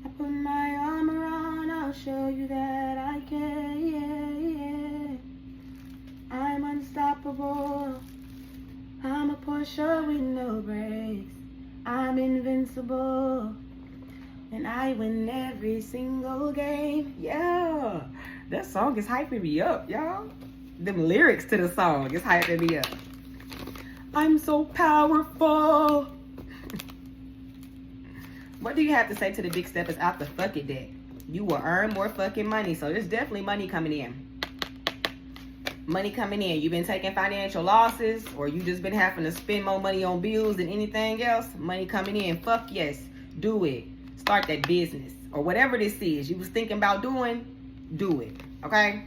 I put my arm around, I'll show you that I can. Yeah. I'm unstoppable. I'm a Porsche with no brakes. I'm invincible. And I win every single game. Yeah. That song is hyping me up, y'all. Them lyrics to the song is hyping me up. I'm so powerful. What do you have to say to the big steppers out the fuck it deck? You will earn more fucking money. So there's definitely money coming in. Money coming in. You've been taking financial losses, or you just been having to spend more money on bills than anything else. Money coming in. Fuck yes. Do it. Start that business. Or whatever this is you was thinking about doing, do it. Okay?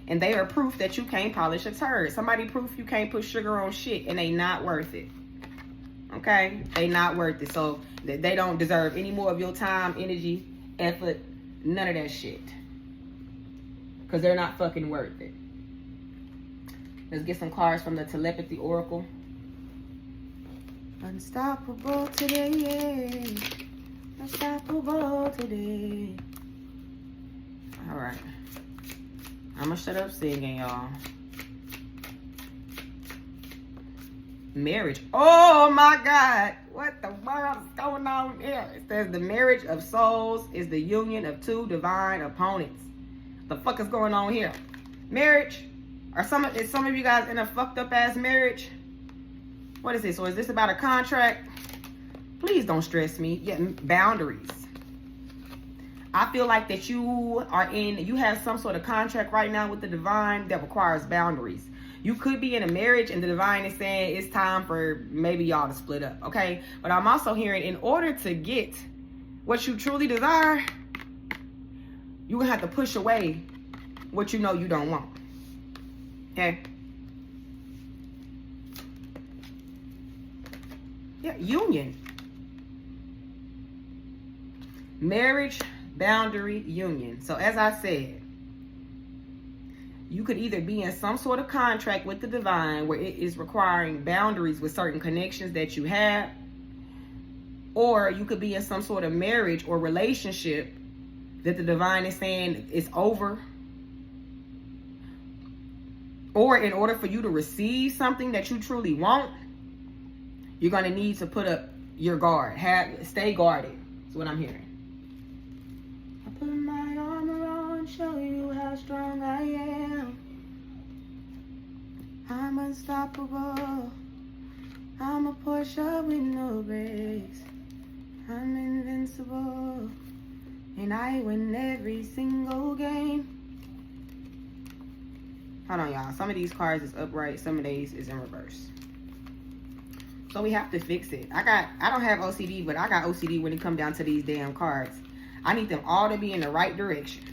And they are proof that you can't polish a turd. Somebody proof you can't put sugar on shit, and they not worth it. Okay? They not worth it. So they don't deserve any more of your time, energy, effort, none of that shit. Because they're not fucking worth it. Let's get some cards from the Telepathy Oracle. Unstoppable today. Unstoppable today. Alright. I'm gonna shut up singing, y'all. Marriage. Oh my God. What the world is going on here? It says the marriage of souls is the union of two divine opponents. The fuck is going on here? Marriage? Is some of you guys in a fucked up ass marriage? What is this? Or is this about a contract? Please don't stress me. Yeah, boundaries. I feel like that you have some sort of contract right now with the divine that requires boundaries. You could be in a marriage and the divine is saying it's time for maybe y'all to split up, okay? But I'm also hearing in order to get what you truly desire, you're going to have to push away what you know you don't want, okay? Yeah, union. Marriage, boundary, union. So as I said, you could either be in some sort of contract with the divine where it is requiring boundaries with certain connections that you have, or you could be in some sort of marriage or relationship that the divine is saying it's over. Or in order for you to receive something that you truly want, you're going to need to put up your guard. Stay guarded. That's what I'm hearing. I put my arm around, show you how how strong I am. I'm unstoppable. I'm a Porsche with no brakes. I'm invincible. And I win every single game. Hold on, y'all. Some of these cards is upright. Some of these is in reverse. So we have to fix it. I don't have OCD, but I got OCD when it come down to these damn cards. I need them all to be in the right direction.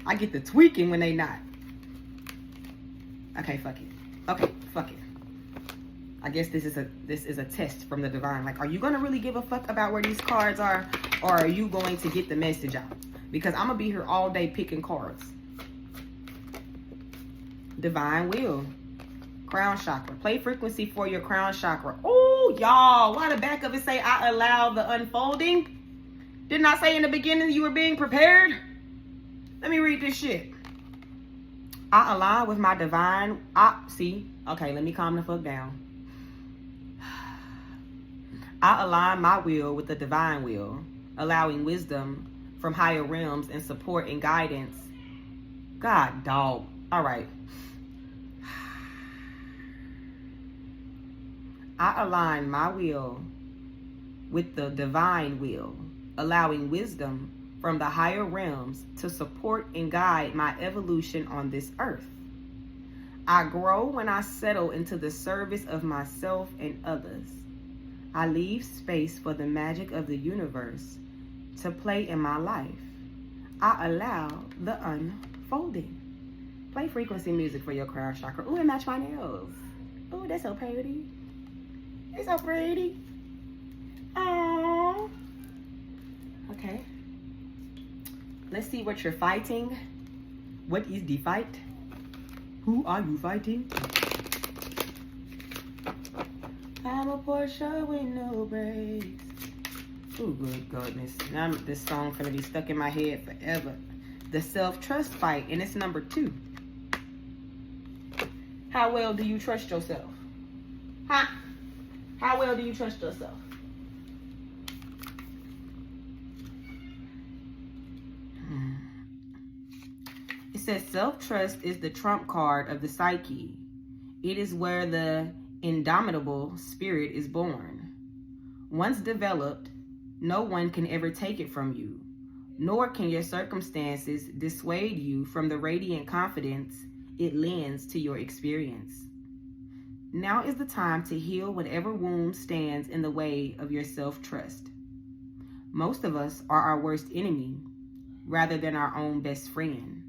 I get the tweaking when they not. Okay, fuck it. Okay, fuck it. I guess this is a test from the divine. Like, are you gonna really give a fuck about where these cards are, or are you going to get the message out? Because I'm gonna be here all day picking cards. Divine will. Crown chakra. Play frequency for your crown chakra. Oh, y'all. Why the back of it say, I allow the unfolding? Didn't I say in the beginning you were being prepared? Let me read this shit. I align with my divine. See? Okay, let me calm the fuck down. I align my will with the divine will, allowing wisdom from higher realms and support and guidance. God, dog. All right. I align my will with the divine will, allowing wisdom from the higher realms to support and guide my evolution on this earth. I grow when I settle into the service of myself and others. I leave space for the magic of the universe to play in my life. I allow the unfolding. Play frequency music for your crown chakra. Ooh, it match my nails. Ooh, that's so pretty. It's so pretty. Aww. Okay. Let's see what you're fighting. What is the fight? Who are you fighting? I'm a Porsche with no brakes. Oh, good goodness. Now this song gonna be stuck in my head forever. The self-trust fight, and it's number 2. How well do you trust yourself? Huh? How well do you trust yourself? It says self-trust is the trump card of the psyche. It is where the indomitable spirit is born. Once developed, no one can ever take it from you, nor can your circumstances dissuade you from the radiant confidence it lends to your experience. Now is the time to heal whatever wound stands in the way of your self-trust. Most of us are our worst enemy rather than our own best friend.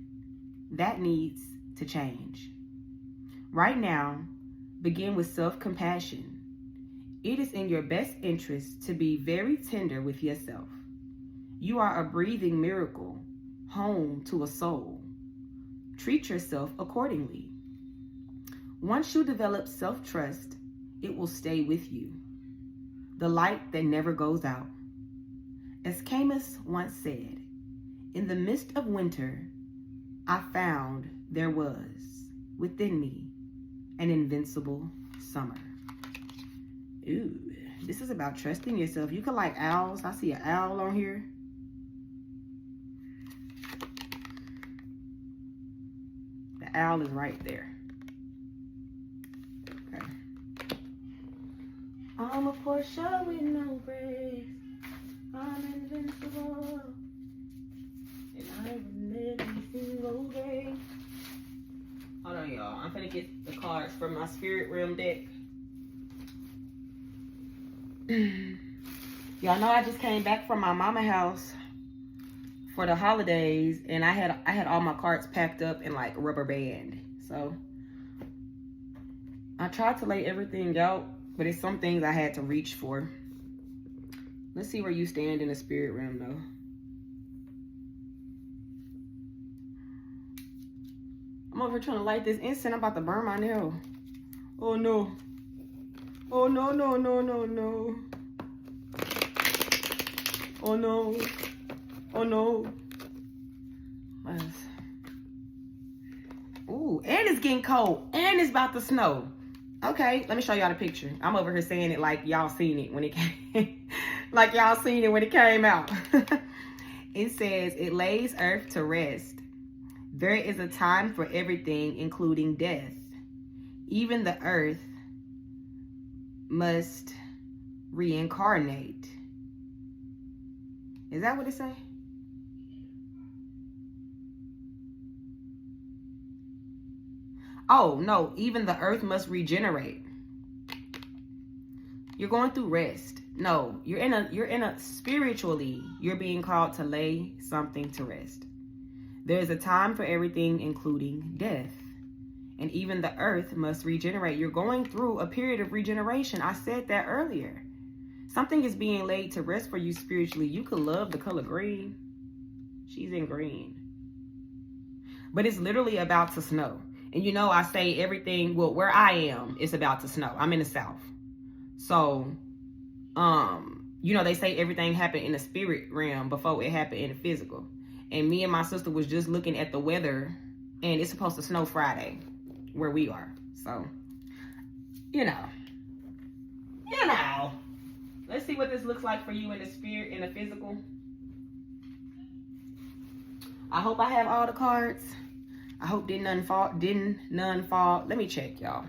That needs to change. Right now, begin with self-compassion. It is in your best interest to be very tender with yourself. You are a breathing miracle, home to a soul. Treat yourself accordingly. Once you develop self-trust, it will stay with you. The light that never goes out. As 𝚑𝚘𝚘 once said, in the midst of winter, I found there was within me an invincible summer. Ooh, this is about trusting yourself. You can like owls. I see an owl on here. The owl is right there. Okay. I'm a Porsche with no brakes. I'm invincible. And I win every single game. Hold on, y'all. I'm gonna get the cards from my spirit realm deck. Y'all know I just came back from my mama house for the holidays, and I had all my cards packed up in like rubber band. So I tried to lay everything out, but it's some things I had to reach for. Let's see where you stand in the spirit realm though. I'm over here trying to light this incense. I'm about to burn my nail. Oh no. Oh no, no, no, no, no. Oh no. Oh no. What else? Ooh, and it's getting cold. And it's about to snow. Okay, let me show y'all the picture. I'm over here saying it like y'all seen it when it came. Like y'all seen it when it came out. It says, it lays earth to rest. There is a time for everything, including death. Even the earth must reincarnate. Is that what it say? Oh, no, even the earth must regenerate. You're going through rest. No, you're in a spiritually, you're being called to lay something to rest. There's a time for everything, including death. And even the earth must regenerate. You're going through a period of regeneration. I said that earlier. Something is being laid to rest for you spiritually. You could love the color green. She's in green. But it's literally about to snow. And you know, I say everything, well, where I am, it's about to snow. I'm in the South. So, you know, they say everything happened in the spirit realm before it happened in the physical. And me and my sister was just looking at the weather, and it's supposed to snow Friday where we are. So, you know. Let's see what this looks like for you in the spirit, in the physical. I hope I have all the cards. I hope didn't none fall. Let me check, y'all.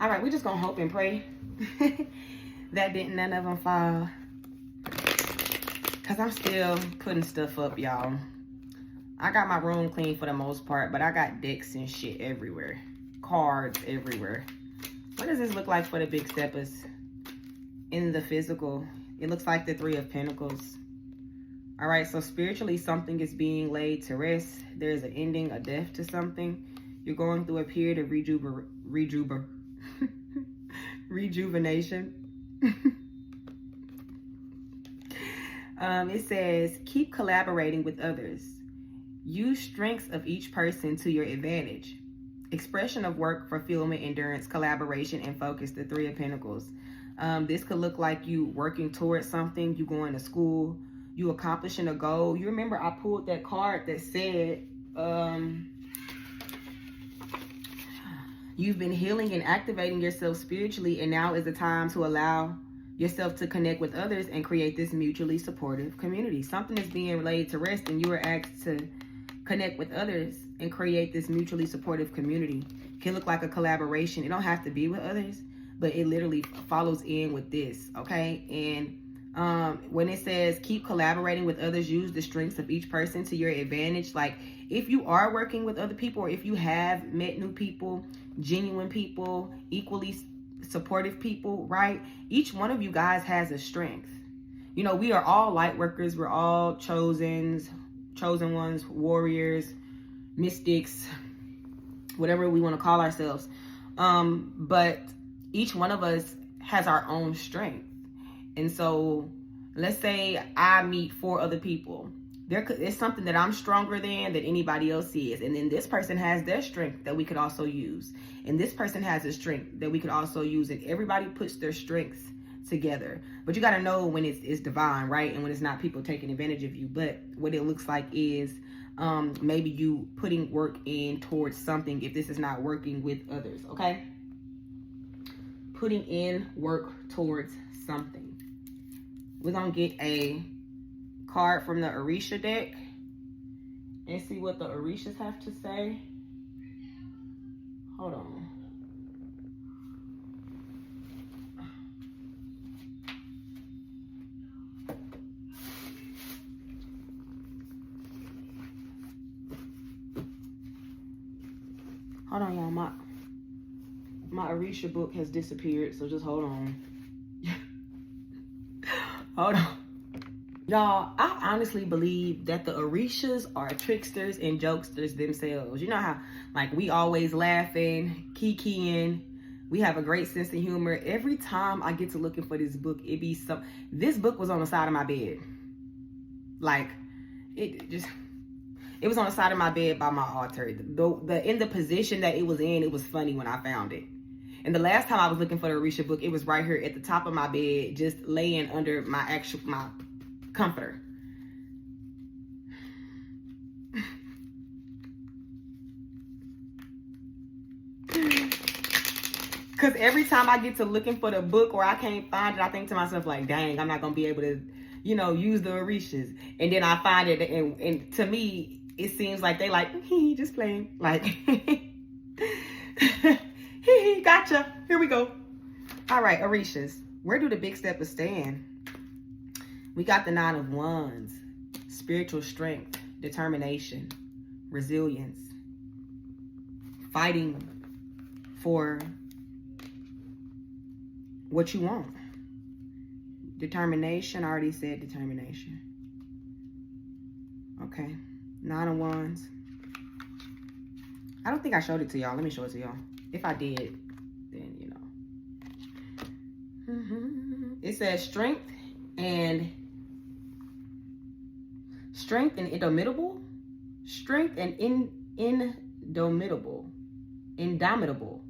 All right, we're just gonna hope and pray that didn't none of them fall. Cause I'm still putting stuff up, y'all. I got my room clean for the most part, but I got decks and shit everywhere. Cards everywhere. What does this look like for the big steppers? In the physical, it looks like the Three of Pentacles. All right, so spiritually, something is being laid to rest. There's an ending, a death to something. You're going through a period of rejuvenation. It says, keep collaborating with others. Use strengths of each person to your advantage. Expression of work, fulfillment, endurance, collaboration, and focus, the Three of Pentacles. This could look like you working towards something, you going to school, you accomplishing a goal. You remember I pulled that card that said, you've been healing and activating yourself spiritually, and now is the time to allow yourself to connect with others and create this mutually supportive community. Something is being laid to rest, and you were asked to connect with others and create this mutually supportive community. It can look like a collaboration. It don't have to be with others, but it literally follows in with this, okay? And when it says keep collaborating with others, use the strengths of each person to your advantage. Like if you are working with other people, or if you have met new people, genuine people, equally supportive people, right? Each one of you guys has a strength. You know, we are all light workers. We're all chosen ones, warriors, mystics, whatever we want to call ourselves. But each one of us has our own strength. And so let's say I meet 4 other people. It's something that I'm stronger than anybody else is. And then this person has their strength that we could also use. And this person has a strength that we could also use. And everybody puts their strengths together. But you got to know when it's divine, right? And when it's not people taking advantage of you. But what it looks like is maybe you putting work in towards something if this is not working with others, okay? Putting in work towards something. We're going to get a card from the Orisha deck and see what the Orishas have to say. Hold on. Hold on, y'all. My Orisha book has disappeared, so just hold on. Hold on. Y'all, I honestly believe that the Orishas are tricksters and jokesters themselves. You know how, like, we always laughing, kikiing. We have a great sense of humor. Every time I get to looking for this book, it be some. This book was on the side of my bed. Like, it was on the side of my bed by my altar. In the position that it was in, it was funny when I found it. And the last time I was looking for the Orisha book, it was right here at the top of my bed, just laying under my comforter. Because every time I get to looking for the book or I can't find it, I think to myself like, dang, I'm not going to be able to, use the 𝚑𝚎𝚛. And then I find it, and to me, it seems like they like, just playing. Like, gotcha. Here we go. All right, 𝚑𝚑𝚛. Where do the big steppers stand? We got the 9 of Wands, spiritual strength, determination, resilience, fighting for what you want. Determination, I already said determination. Okay, 9 of Wands. I don't think I showed it to y'all. Let me show it to y'all. If I did, then It says strength and indomitable. Strength and indomitable. Indomitable.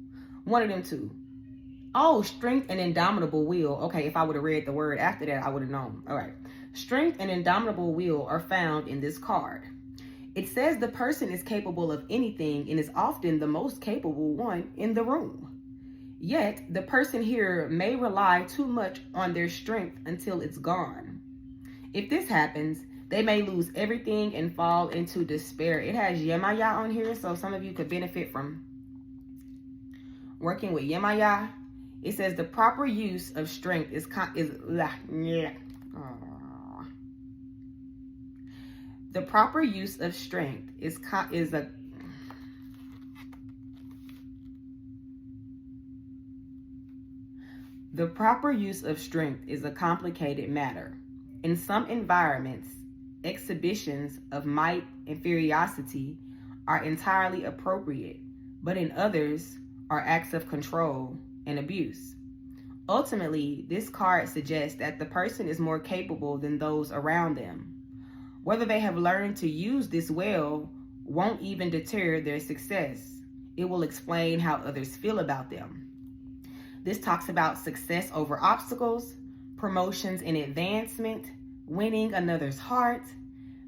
One of them two. Oh, strength and indomitable will. Okay, if I would have read the word after that, I would have known. All right. Strength and indomitable will are found in this card. It says the person is capable of anything and is often the most capable one in the room. Yet, the person here may rely too much on their strength until it's gone. If this happens, they may lose everything and fall into despair. It has 𝚘𝚘𝚘𝚘 on here, so some of you could benefit from working with 𝚘𝚘𝚘𝚘. It says the proper use of strength is the proper use of strength is a The proper use of strength is a complicated matter. In some environments, exhibitions of might and ferocity are entirely appropriate, but in others are acts of control and abuse. Ultimately, this card suggests that the person is more capable than those around them. Whether they have learned to use this well won't even deter their success. It will explain how others feel about them. This talks about success over obstacles, promotions and advancement, winning another's heart,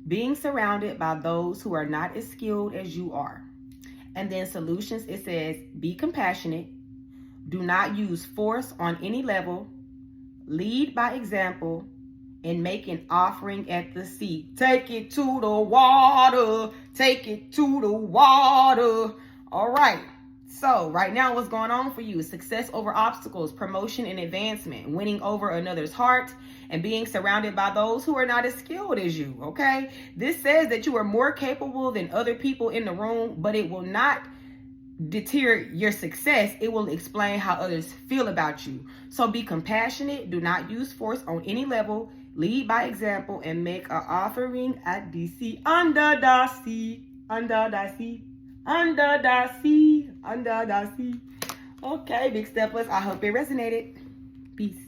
being surrounded by those who are not as skilled as you are. And then solutions, it says, be compassionate, do not use force on any level, lead by example, and make an offering at the sea. Take it to the water, take it to the water. All right. So right now, what's going on for you is success over obstacles, promotion and advancement, winning over another's heart, and being surrounded by those who are not as skilled as you, okay? This says that you are more capable than other people in the room, but it will not deter your success. It will explain how others feel about you. So be compassionate, do not use force on any level, lead by example, and make an offering at the sea, under the sea, under the sea. Under the sea, under the sea. Okay, big steppers, I hope it resonated. Peace.